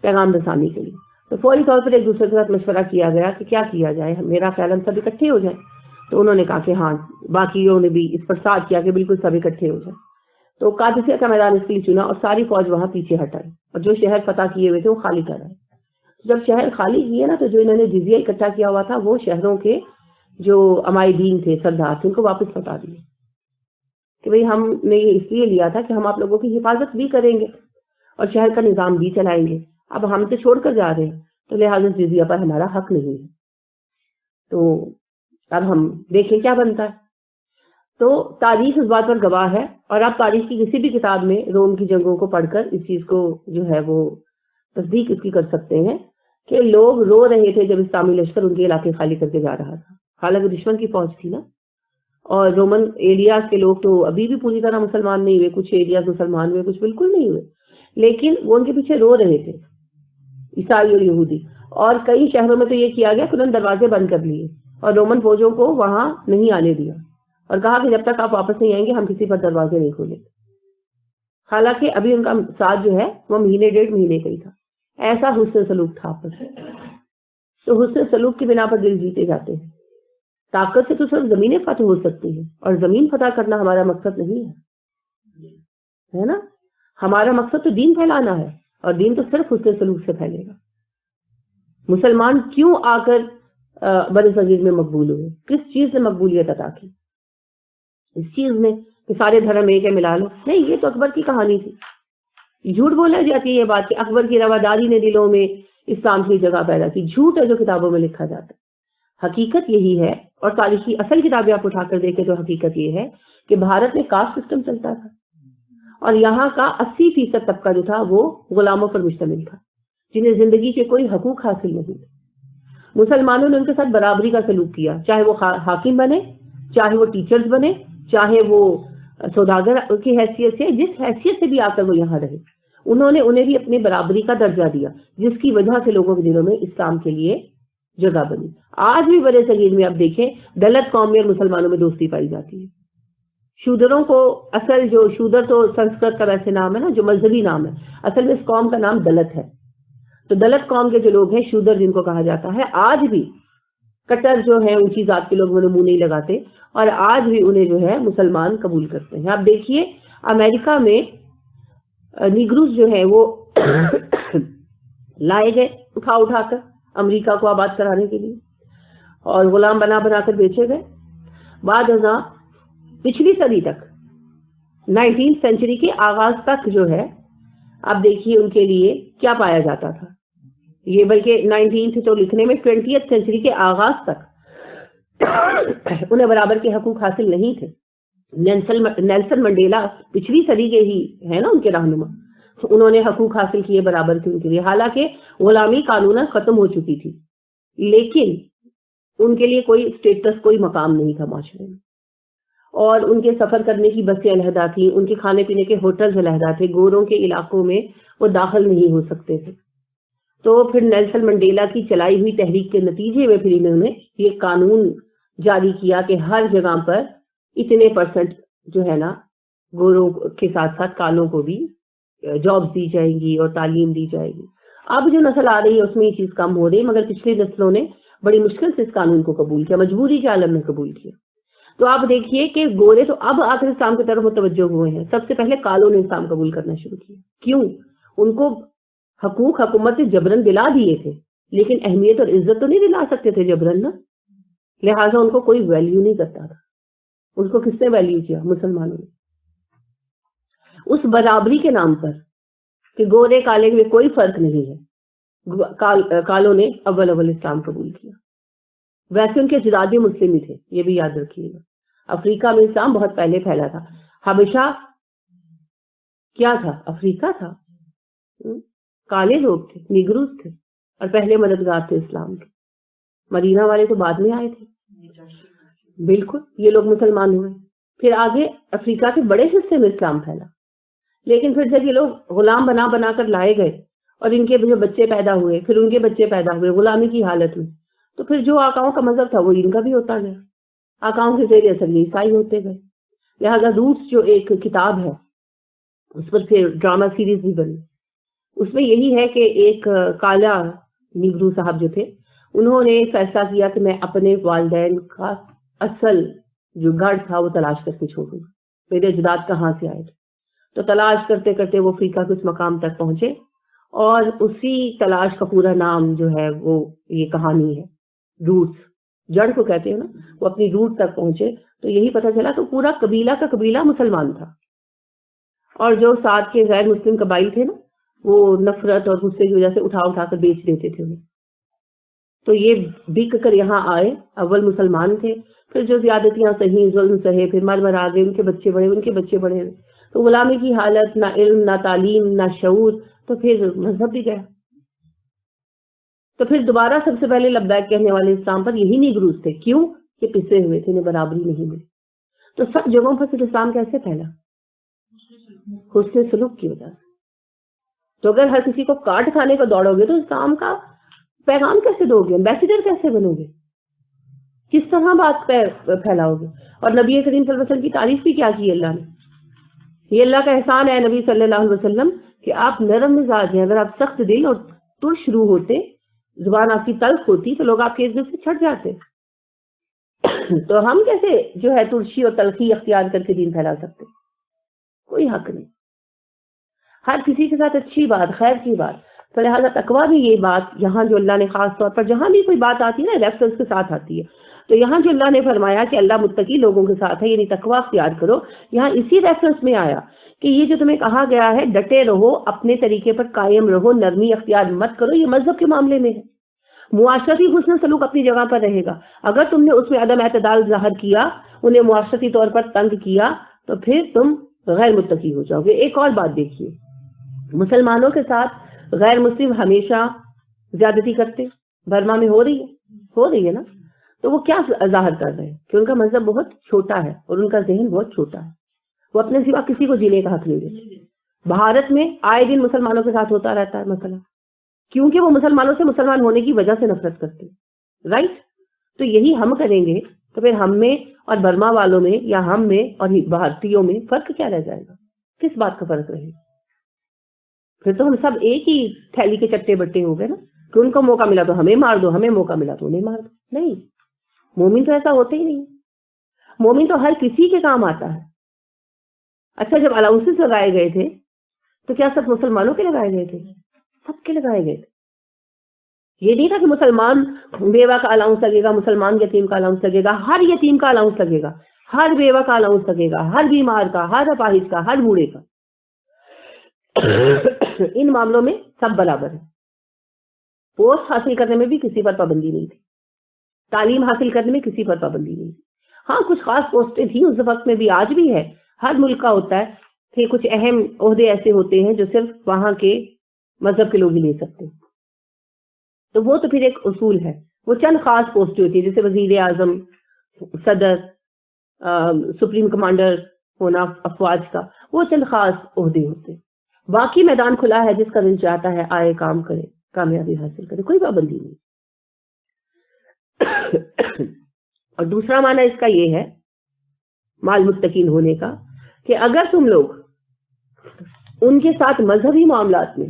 پیغام رسانی کے لیے. تو فوری طور پر ایک دوسرے کے ساتھ مشورہ کیا گیا کہ کیا کیا جائے، میرا خیال ہم سب اکٹھے ہو جائیں. تو انہوں نے کہا کہ ہاں، باقیوں نے بھی اس پر ساتھ کیا کہ بالکل سب اکٹھے ہو جائیں. تو قادسیہ کا میدان اس کے لیے چنا اور ساری فوج وہاں پیچھے ہٹائی اور جو شہر فتح کیے ہوئے تھے وہ خالی کرائے. جب شہر خالی کیے نا تو جو انہوں نے جزیہ اکٹھا کیا ہوا تھا وہ شہروں کے جو عمائدین تھے، سردار تھے، ان کو واپس لوٹا دیے کہ بھئی ہم نے یہ اس لیے لیا تھا کہ ہم آپ لوگوں کی حفاظت بھی کریں گے اور شہر کا نظام بھی چلائیں گے. اب ہم تو چھوڑ کر جا رہے ہیں تو لہٰذا جزیہ پر ہمارا حق نہیں ہے. تو اب ہم دیکھیں کیا بنتا ہے. تو تاریخ اس بات پر گواہ ہے اور آپ تاریخ کی کسی بھی کتاب میں روم کی جنگوں کو پڑھ کر اس چیز کو جو ہے وہ تصدیق اس کی کر سکتے ہیں کہ لوگ رو رہے تھے جب اسلامی لشکر ان کے علاقے خالی کر کے جا رہا تھا. حالانکہ دشمن کی فوج تھی نا، اور رومن ایریاز کے لوگ تو ابھی بھی پوری طرح مسلمان نہیں ہوئے، کچھ ایریاز مسلمان ہوئے، کچھ بالکل نہیں ہوئے، لیکن وہ ان کے پیچھے رو رہے تھے عیسائی اور یہودی. اور کئی شہروں میں تو یہ کیا گیا کہ انہوں نے دروازے بند کر لیے اور رومن فوجوں کو وہاں نہیں آنے دیا اور کہا کہ جب تک آپ واپس نہیں آئیں گے ہم کسی پر دروازے نہیں کھولیں. حالانکہ ابھی ان کا ساتھ جو ہے وہ 1.5 مہینے کا ہی تھا. ایسا حسن سلوک تھا آپس میں. تو حسن سلوک کی بنا پر دل جیتے جاتے ہیں. طاقت سے تو صرف زمینیں فتح ہو سکتی ہیں اور زمین فتح کرنا ہمارا مقصد نہیں ہے نا. ہمارا مقصد تو دین پھیلانا ہے اور دین تو صرف حسن سلوک سے پھیلے گا. مسلمان کیوں آ کر بر صغیر میں مقبول ہوئے؟ کس چیز نے مقبولیت عطا کی؟ اس چیز میں کہ سارے دھرم ایک ہے ملا لو. نہیں، یہ تو اکبر کی کہانی تھی. جھوٹ بولا جاتی ہے یہ بات کہ اکبر کی رواداری نے دلوں میں اسلام کی جگہ پیدا کی. جھوٹ ہے جو کتابوں میں لکھا جاتا ہے. حقیقت یہی ہے اور تاریخی اصل کتابیں آپ اٹھا کر دیکھیں تو حقیقت یہ ہے کہ بھارت میں کاسٹ سسٹم چلتا تھا اور یہاں کا 80% طبقہ جو تھا وہ غلاموں پر مشتمل تھا جنہیں زندگی کے کوئی حقوق حاصل نہیں تھے. مسلمانوں نے ان کے ساتھ برابری کا سلوک کیا، چاہے وہ حاکم بنے، چاہے وہ ٹیچرز بنے، چاہے وہ سوداگر کی حیثیت سے، جس حیثیت سے بھی آ کر وہ یہاں رہے. انہوں نے انہیں بھی اپنی برابری کا درجہ دیا جس کی وجہ سے لوگوں کے دلوں میں اسلام کے لیے جگہ بنی. آج بھی بڑے صغیر میں آپ دیکھیں دلت قوم میں اور مسلمانوں میں دوستی پائی جاتی ہے. شودروں کو اصل جو شودر تو سنسکرت کا ویسے نام ہے نا، جو مذہبی نام ہے، اصل میں اس قوم کا نام دلت ہے. تو دلت قوم کے جو لوگ ہیں شودر جن کو کہا جاتا ہے، آج بھی کٹر جو ہے اونچی ذات کے لوگ منہ نہیں لگاتے اور آج بھی انہیں جو ہے مسلمان قبول کرتے ہیں. آپ دیکھیے امریکہ میں نیگروز جو ہے وہ لائے گئے اٹھا کر امریکہ کو آباد کرانے کے لیے اور غلام بنا کر بیچے گئے. بعد ازاں پچھلی صدی تک 19 سینچری کے آغاز تک جو ہے آپ دیکھیے ان کے لیے کیا پایا جاتا تھا. یہ بلکہ 19 تو لکھنے میں 20 سینچری کے آغاز تک انہیں برابر کے حقوق حاصل نہیں تھے. نیلسن منڈیلا پچھلی صدی کے ہی ہے نا ان کے رہنما, انہوں نے حقوق حاصل کیے برابر کے ان کے لیے, حالانکہ غلامی قانون ختم ہو چکی تھی لیکن ان کے لیے کوئی اسٹیٹس کوئی مقام نہیں تھا معاشرے میں, اور ان کے سفر کرنے کی بسیں علیحدہ تھیں, ان کے کھانے پینے کے ہوٹلز علیحدہ تھے, گوروں کے علاقوں میں وہ داخل نہیں ہو سکتے تھے. تو پھر نیلسن منڈیلا کی چلائی ہوئی تحریک کے نتیجے میں پھر انہوں نے یہ قانون جاری کیا کہ ہر جگہ پر اتنے % جو ہے نا گوروں کے ساتھ ساتھ کالوں کو بھی جابز دی جائیں گی اور تعلیم دی جائے گی. اب جو نسل آ رہی ہے اس میں یہ چیز کم ہو رہی ہے, مگر پچھلی نسلوں نے بڑی مشکل سے اس قانون کو قبول کیا, مجبوری کے عالم میں قبول کیا. تو آپ دیکھیے کہ گورے تو اب آخر اسلام کی طرف متوجہ ہوئے ہیں. سب سے پہلے کالوں نے اسلام قبول کرنا شروع کیا. کیوں؟ ان کو حقوق حکومت سے جبرن دلا دیے تھے لیکن اہمیت اور عزت تو نہیں دلا سکتے تھے جبرن نا, لہٰذا ان کو کوئی ویلیو نہیں کرتا تھا. اس کو کس نے ویلیو کیا؟ مسلمانوں نے. اس برابری کے نام پر کہ گورے کالے میں کوئی فرق نہیں ہے, کالوں نے اول اسلام قبول کیا. ویسے ان کے اجداد مسلم ہی تھے, یہ بھی یاد رکھیے گا. افریقہ میں اسلام بہت پہلے پھیلا تھا. حبشہ کیا تھا؟ افریقہ تھا. کالے لوگ تھے, نیگروز تھے, اور پہلے مددگار تھے اسلام کے. مدینہ والے تو بعد میں آئے تھے. بالکل, یہ لوگ مسلمان ہوئے. پھر آگے افریقہ کے بڑے حصے میں اسلام پھیلا, لیکن پھر جب یہ لوگ غلام بنا کر لائے گئے اور ان کے جو بچے پیدا ہوئے, پھر ان کے بچے پیدا ہوئے غلامی کی حالت میں, تو پھر جو آقاؤں کا مذہب تھا وہ ان کا بھی ہوتا گیا. آقاؤں کے زیر اثر یہ عیسائی ہوتے گئے. لہذا روٹس جو ایک کتاب ہے اس پر پھر ڈرامہ سیریز بھی بنی. اس میں یہی ہے کہ ایک کالا نیگرو صاحب جو تھے انہوں نے فیصلہ کیا کہ میں اپنے والدین کا اصل جو گھر تھا وہ تلاش کر کے چھوڑوں گا, میرے اجداد کہاں سے آئے تھے. تو تلاش کرتے کرتے وہ افریقہ کے اس مقام تک پہنچے, اور اسی تلاش کا پورا نام جو ہے وہ یہ کہانی ہے, روٹس, جڑ کو کہتے ہیں نا. وہ اپنی روٹ تک پہنچے تو یہی پتہ چلا تو پورا قبیلہ کا قبیلہ مسلمان تھا, اور جو ساتھ کے غیر مسلم قبائل تھے نا وہ نفرت اور غصے کی وجہ سے اٹھا کر بیچ دیتے تھے انہیں. تو یہ بک کر یہاں آئے, اول مسلمان تھے, پھر جو زیادتیاں سہی, ظلم سہے, پھر مر آ گئے, ان کے بچے بڑھے, تو غلامی کی حالت, نہ علم نہ تعلیم نہ شعور, تو پھر مذہب بھی گیا. تو پھر دوبارہ سب سے پہلے لبیک کہنے والے اسلام پر یہی نیگروز تھے. کیوں؟ کہ پسے ہوئے تھے, انہیں برابری نہیں ملی. تو سب جگہوں پر پھر اسلام کیسے پھیلا؟ حسن سلوک کی وجہ سے. تو اگر ہر کسی کو کاٹ کھانے کو دوڑو گے تو اسلام کا پیغام کیسے دو گے؟ ایمبیسیڈر کیسے بنو گے؟ کس طرح بات پھیلاؤ گے؟ اور نبی کریم صلی اللہ علیہ وسلم کی تعریف بھی کیا کی اللہ نے. یہ اللہ کا احسان ہے نبی صلی اللہ علیہ وسلم کہ آپ نرم مزاج ہیں. اگر آپ سخت دل اور ترش روح ہوتے, زبان آپ کی تلخ ہوتی, تو لوگ آپ کے عزت سے چھٹ جاتے. تو ہم کیسے جو ہے ترشی اور تلخی اختیار کر کے دین پھیلا سکتے؟ کوئی حق نہیں. ہر کسی کے ساتھ اچھی بات, خیر کی بات. تو لہٰذا تقویٰ بھی یہ بات یہاں جو اللہ نے خاص طور پر جہاں بھی کوئی بات آتی ہے نا ریفرنس کے ساتھ آتی ہے, تو یہاں جو اللہ نے فرمایا کہ اللہ متقی لوگوں کے ساتھ ہے, یعنی تقویٰ اختیار کرو, یہاں اسی ریفرنس میں آیا کہ یہ جو تمہیں کہا گیا ہے ڈٹے رہو, اپنے طریقے پر قائم رہو, نرمی اختیار مت کرو. یہ مذہب کے معاملے میں ہے. معاشرتی حسن سلوک اپنی جگہ پر رہے گا. اگر تم نے اس میں عدم اعتدال ظاہر کیا, انہیں معاشرتی طور پر تنگ کیا, تو پھر تم غیر متقی ہو جاؤ گے. ایک اور بات دیکھیے, مسلمانوں کے ساتھ غیر مسلم ہمیشہ زیادتی کرتے. برما میں ہو رہی ہے نا. تو وہ کیا ظاہر کر رہے ہیں کہ ان کا مذہب بہت چھوٹا ہے اور ان کا ذہن بہت چھوٹا ہے. وہ اپنے سوا کسی کو جینے کا حق نہیں دیتے. بھارت میں آئے دن مسلمانوں کے ساتھ ہوتا رہتا ہے مسئلہ, کیونکہ وہ مسلمانوں سے مسلمان ہونے کی وجہ سے نفرت کرتے ہیں. رائٹ. تو یہی ہم کریں گے تو پھر ہم میں اور برما والوں میں یا ہم میں اور بھارتیوں میں فرق کیا رہ جائے گا؟ کس بات کا فرق رہے گا؟ پھر تو ہم سب ایک ہی تھیلی کے چٹے بٹے ہو گئے نا, کہ ان کو موقع ملا تو ہمیں مار دو, ہمیں موقع ملا تو انہیں مار دو. نہیں, مومن تو ایسا ہوتا ہی نہیں. مومن تو ہر کسی کے کام آتا ہے. اچھا جب الاؤنسز لگائے گئے تھے تو کیا صرف مسلمانوں کے لگائے گئے تھے؟ سب کے لگائے گئے تھے. یہ نہیں تھا کہ مسلمان بیوہ کا الاؤنس لگے گا, مسلمان یتیم کا الاؤنس لگے گا. ہر یتیم کا الاؤنس لگے گا, ہر بیوہ کا الاؤنس لگے گا, ہر بیمار کا, ہر اپاہج کا, ہر بوڑھے کا. ان معاملوں میں سب برابر ہیں. پوسٹ حاصل کرنے میں بھی کسی پر پابندی نہیں تھی, تعلیم حاصل کرنے میں کسی پر پابندی نہیں تھی. ہاں کچھ خاص پوسٹیں تھیں اس وقت میں بھی, آج بھی ہے, ہر ملک کا ہوتا ہے کہ کچھ اہم عہدے ایسے ہوتے ہیں جو صرف وہاں کے مذہب کے لوگ ہی لے سکتے ہیں. تو وہ تو پھر ایک اصول ہے. وہ چند خاص پوسٹیں ہوتی ہیں جیسے وزیر اعظم, صدر, سپریم کمانڈر ہونا افواج کا, وہ چند خاص عہدے ہوتے ہیں. باقی میدان کھلا ہے, جس کا دل چاہتا ہے آئے, کام کرے, کامیابی حاصل کرے, کوئی پابندی نہیں. اور دوسرا معنی اس کا یہ ہے مال مستقین ہونے کا کہ اگر تم لوگ ان کے ساتھ مذہبی معاملات میں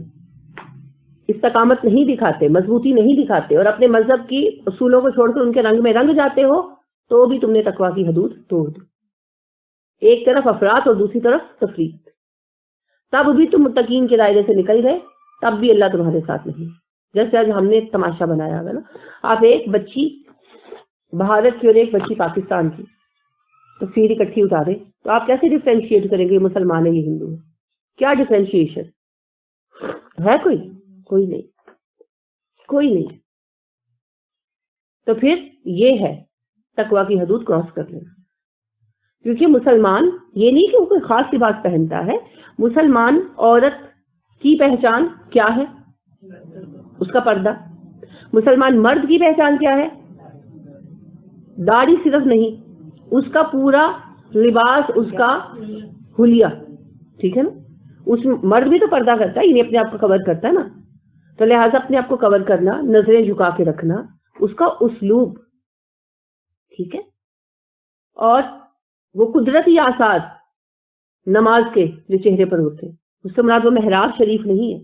استقامت نہیں دکھاتے, مضبوطی نہیں دکھاتے, اور اپنے مذہب کی اصولوں کو چھوڑ کر ان کے رنگ میں رنگ جاتے ہو, تو بھی تم نے تقویٰ کی حدود توڑ دی. ایک طرف افراط اور دوسری طرف تفریط. تب بھی تم متقین کے دائرے سے نکل گئے, تب بھی اللہ تمہارے ساتھ نہیں. جیسے آج ہم نے تماشا بنایا ہے نا, آپ ایک بچی بھارت کی اور ایک بچی پاکستان کی تصویر اکٹھی اتارے تو آپ کیسے ڈفرینشیٹ کریں گے یہ مسلمان ہے یہ ہندو ہے؟ کیا ڈفرینشیشن ہے؟ کوئی نہیں, کوئی نہیں. تو پھر یہ ہے تقویٰ کی حدود کراس کر لینا. کیونکہ مسلمان یہ نہیں کہ وہ کوئی خاص لباس پہنتا ہے. مسلمان عورت کی پہچان کیا ہے؟ اس کا پردہ. مسلمان مرد کی پہچان کیا ہے؟ داڑھی صرف نہیں, اس کا پورا لباس, اس کا حلیہ, ٹھیک ہے نا. اس مرد بھی تو پردہ کرتا ہے, یعنی اپنے آپ کو کور کرتا ہے نا. تو لہٰذا اپنے آپ کو کور کرنا, نظریں جھکا کے رکھنا, اس کا اسلوب, ٹھیک ہے. اور وہ قدرتی آثار نماز کے جو چہرے پر ہوتے ہیں, اس سے مراد وہ محراب شریف نہیں ہے.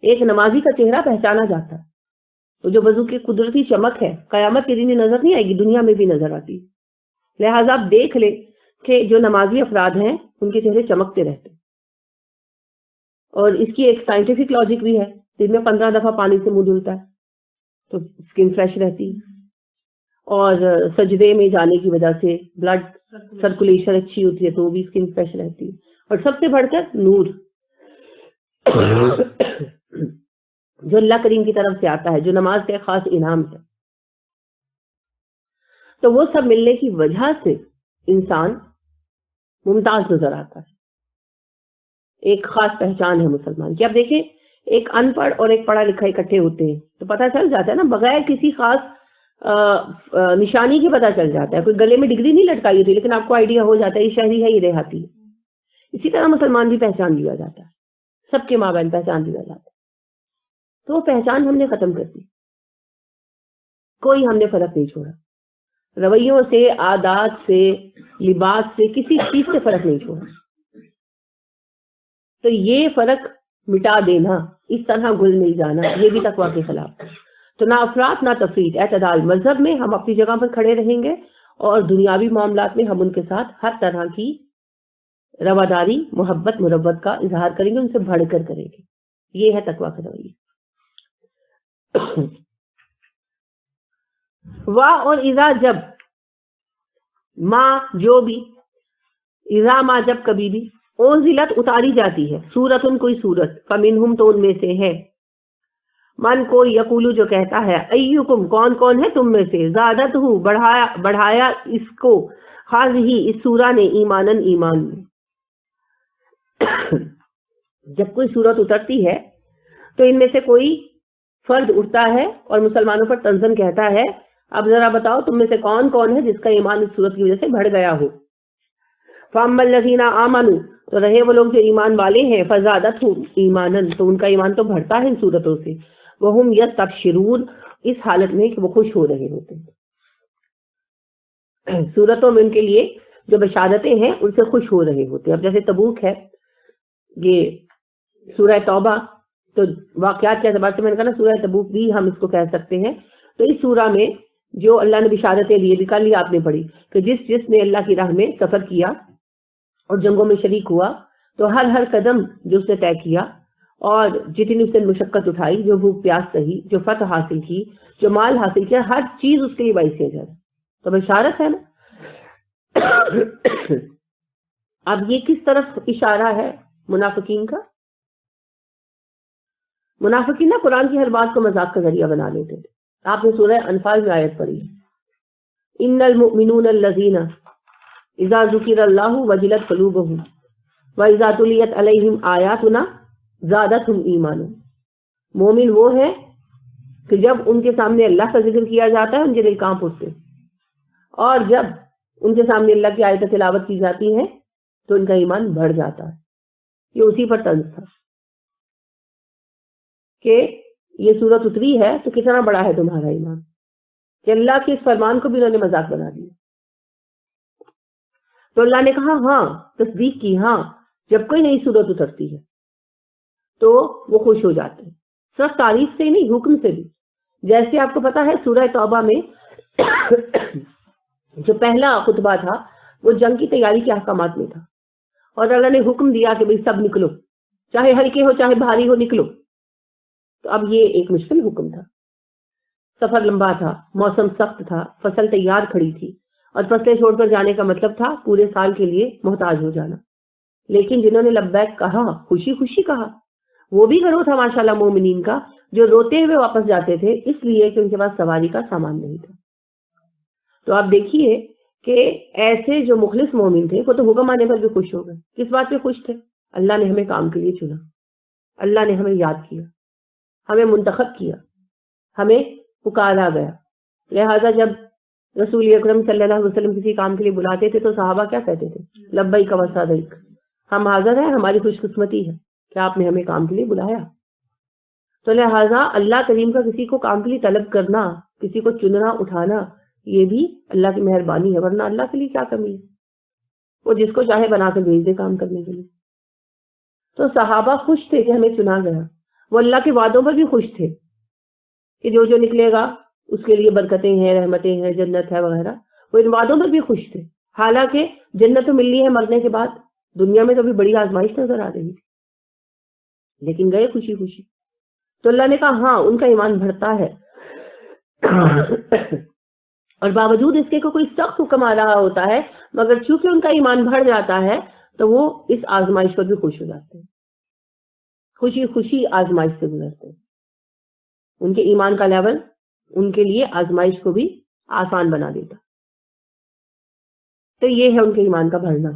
ایک نمازی کا چہرہ پہچانا جاتا ہے. تو جو وضو کی قدرتی چمک ہے قیامت کے دن نظر نہیں آئے گی, دنیا میں بھی نظر آتی. لہٰذا آپ دیکھ لیں کہ جو نمازی افراد ہیں ان کے چہرے چمکتے رہتے. اور اس کی ایک سائنٹیفک لاجک بھی ہے, دن میں 15 دفعہ پانی سے منہ دھلتا ہے تو اسکن فریش رہتی ہے. اور سجدے میں جانے کی وجہ سے بلڈ سرکولیشن اچھی ہوتی ہے تو وہ بھی اسکن فریش رہتی ہے. اور سب سے بڑھ کر نور جو اللہ کریم کی طرف سے آتا ہے, جو نماز کا خاص انعام ہے. تو وہ سب ملنے کی وجہ سے انسان ممتاز نظر آتا ہے. ایک خاص پہچان ہے مسلمان کی. اب دیکھیں ایک ان پڑھ اور ایک پڑھا لکھا اکٹھے ہوتے ہیں تو پتہ چل جاتا ہے نا, بغیر کسی خاص نشانی کے پتہ چل جاتا ہے. کوئی گلے میں ڈگری نہیں لٹکائی ہوتی لیکن آپ کو آئیڈیا ہو جاتا ہے یہ شہری ہے, یہ دیہاتی ہے. اسی طرح مسلمان بھی پہچان دیا جاتا ہے, سب کے مابین پہچان دیا جاتا ہے. تو وہ پہچان ہم نے ختم کر دی, کوئی ہم نے فرق نہیں چھوڑا. رویوں سے, عادات سے, لباس سے, کسی چیز سے فرق نہیں چھوڑا. تو یہ فرق مٹا دینا, اس طرح گل مل جانا, یہ بھی تقویٰ کے خلاف ہے. تو نہ افراط نہ تفریط, اعتدال. مذہب میں ہم اپنی جگہ پر کھڑے رہیں گے اور دنیاوی معاملات میں ہم ان کے ساتھ ہر طرح کی رواداری, محبت, مروت کا اظہار کریں گے, ان سے بڑھ کر کریں گے. یہ ہے تقویٰ کا رویہ. واہ اور اذا جب, ماں جو بھی, اذا ماں جب کبھی بھی, انزلت اتاری جاتی ہے, سورتن کوئی سورت, فمنہم تو ان میں سے ہے, من کوئی, یقولو جو کہتا ہے, ایکم کون کون ہے تم میں سے, زادت ہو بڑھایا اس کو, ہی اس سورہ نے, ایمانن ایمان میں. جب کوئی سورت اترتی ہے تو ان میں سے کوئی فرد اٹھتا ہے اور مسلمانوں پر تنزن کہتا ہے, اب ذرا بتاؤ تم میں سے کون کون ہے جس کا ایمان اس صورت کی وجہ سے بڑھ گیا ہو. فَأَمَّا الَّذِينَ آمَنُوا, تو رہے وہ لوگ جو ایمان والے ہیں, فَزَادَتْهُمْ ایمانًا, تو ان کا ایمان تو بڑھتا ہے ان صورتوں سے. وَهُمْ يَسْتَبْشِرُونَ, اس حالت میں کہ وہ خوش ہو رہے ہوتے ہیں. صورتوں میں ان کے لیے جو بشارتیں ہیں ان سے خوش ہو رہے ہوتے ہیں. اب جیسے تبوک ہے, یہ سورہ توبہ, تو واقعات کے اعتبار سے میں نے کہا نا سورہ تبوک بھی ہم اس کو کہہ سکتے ہیں. تو اس سورہ میں جو اللہ نے بشارتیں دی، نکال لی آپ نے پڑھی کہ جس نے اللہ کی راہ میں سفر کیا اور جنگوں میں شریک ہوا تو ہر قدم جو اس نے طے کیا اور جتنی اس نے مشقت اٹھائی، جو بھوک پیاس سہی، جو فتح حاصل کی، جو مال حاصل کیا، ہر چیز اس کے لیے باعث اجر ہے، تو بشارت ہے نا۔ اب یہ کس طرف اشارہ ہے منافقین کا؟ منافقین نا قرآن کی ہر بات کو مذاق کا ذریعہ بنا لیتے تھے۔ آپ نے سورہ انفال میں آیت پڑھی، ان المؤمنون الذین اذا ذکر اللہ وجلت قلوبہم واذا تلیت علیہم آیاتنا زادتہم ایمانا۔ مومن وہ ہے کہ جب ان کے سامنے اللہ کا ذکر کیا جاتا ہے ان کے دل کانپ اٹھتے، اور جب ان کے سامنے اللہ کی آیت تلاوت کی جاتی ہے تو ان کا ایمان بڑھ جاتا ہے۔ یہ اسی پر طنز تھا کہ یہ صورت اتری ہے تو کتنا بڑا ہے تمہارا ایمان، کہ اللہ کے اس فرمان کو بھی انہوں نے مذاق بنا دیا۔ تو اللہ نے کہا ہاں، تصدیق کی، ہاں جب کوئی نئی صورت اترتی ہے تو وہ خوش ہو جاتے ہیں، صرف تعریف سے ہی نہیں، حکم سے بھی۔ جیسے آپ کو پتا ہے سورہ توبہ میں جو پہلا خطبہ تھا وہ جنگ کی تیاری کے احکامات میں تھا، اور اللہ نے حکم دیا کہ بھئی سب نکلو، چاہے ہلکے ہو چاہے بھاری ہو، نکلو۔ تو اب یہ ایک مشکل حکم تھا، سفر لمبا تھا، موسم سخت تھا، فصل تیار کھڑی تھی، اور فصلیں چھوڑ کر جانے کا مطلب تھا پورے سال کے لیے محتاج ہو جانا۔ لیکن جنہوں نے لبیک کہا، خوشی خوشی کہا، وہ بھی گروہ تھا ماشاءاللہ مومنین کا، جو روتے ہوئے واپس جاتے تھے اس لیے کہ ان کے پاس سواری کا سامان نہیں تھا۔ تو آپ دیکھیے کہ ایسے جو مخلص مومن تھے وہ تو حکم آنے پر بھی خوش ہو گئے۔ کس بات پہ خوش تھے؟ اللہ نے ہمیں کام کے لیے چنا، اللہ نے ہمیں یاد کیا، ہمیں منتخب کیا، ہمیں پکارا گیا۔ لہذا جب رسول اکرم صلی اللہ علیہ وسلم کسی کام کے لیے بلاتے تھے تو صحابہ کیا کہتے تھے؟ لبیک و سعدیک، ہم حاضر ہیں، ہماری خوش قسمتی ہے کہ آپ نے ہمیں کام کے لیے بلایا۔ تو لہٰذا اللہ کریم کا کسی کو کام کے لیے طلب کرنا، کسی کو چننا اٹھانا، یہ بھی اللہ کی مہربانی ہے، ورنہ اللہ کے لیے کیا کمی ہے؟ وہ جس کو چاہے بنا کر بھیج دے کام کرنے کے لیے۔ تو صحابہ خوش تھے کہ ہمیں چنا گیا، وہ اللہ کے وعدوں پر بھی خوش تھے کہ جو جو نکلے گا اس کے لیے برکتیں ہیں، رحمتیں ہیں، جنت ہے وغیرہ، وہ ان وعدوں پر بھی خوش تھے۔ حالانکہ جنت تو ملنی ہے مرنے کے بعد، دنیا میں تو بھی بڑی آزمائش نظر آ رہی تھی، لیکن گئے خوشی خوشی۔ تو اللہ نے کہا ہاں ان کا ایمان بڑھتا ہے، اور باوجود اس کے کوئی سخت حکم آ رہا ہوتا ہے، مگر چونکہ ان کا ایمان بڑھ جاتا ہے تو وہ اس آزمائش پر بھی خوش ہو جاتے ہیں، خوشی خوشی آزمائش سے گزرتے ہیں۔ ان کے ایمان کا لیول ان کے لیے آزمائش کو بھی آسان بنا دیتا۔ تو یہ ہے ان کے ایمان کا بڑھنا۔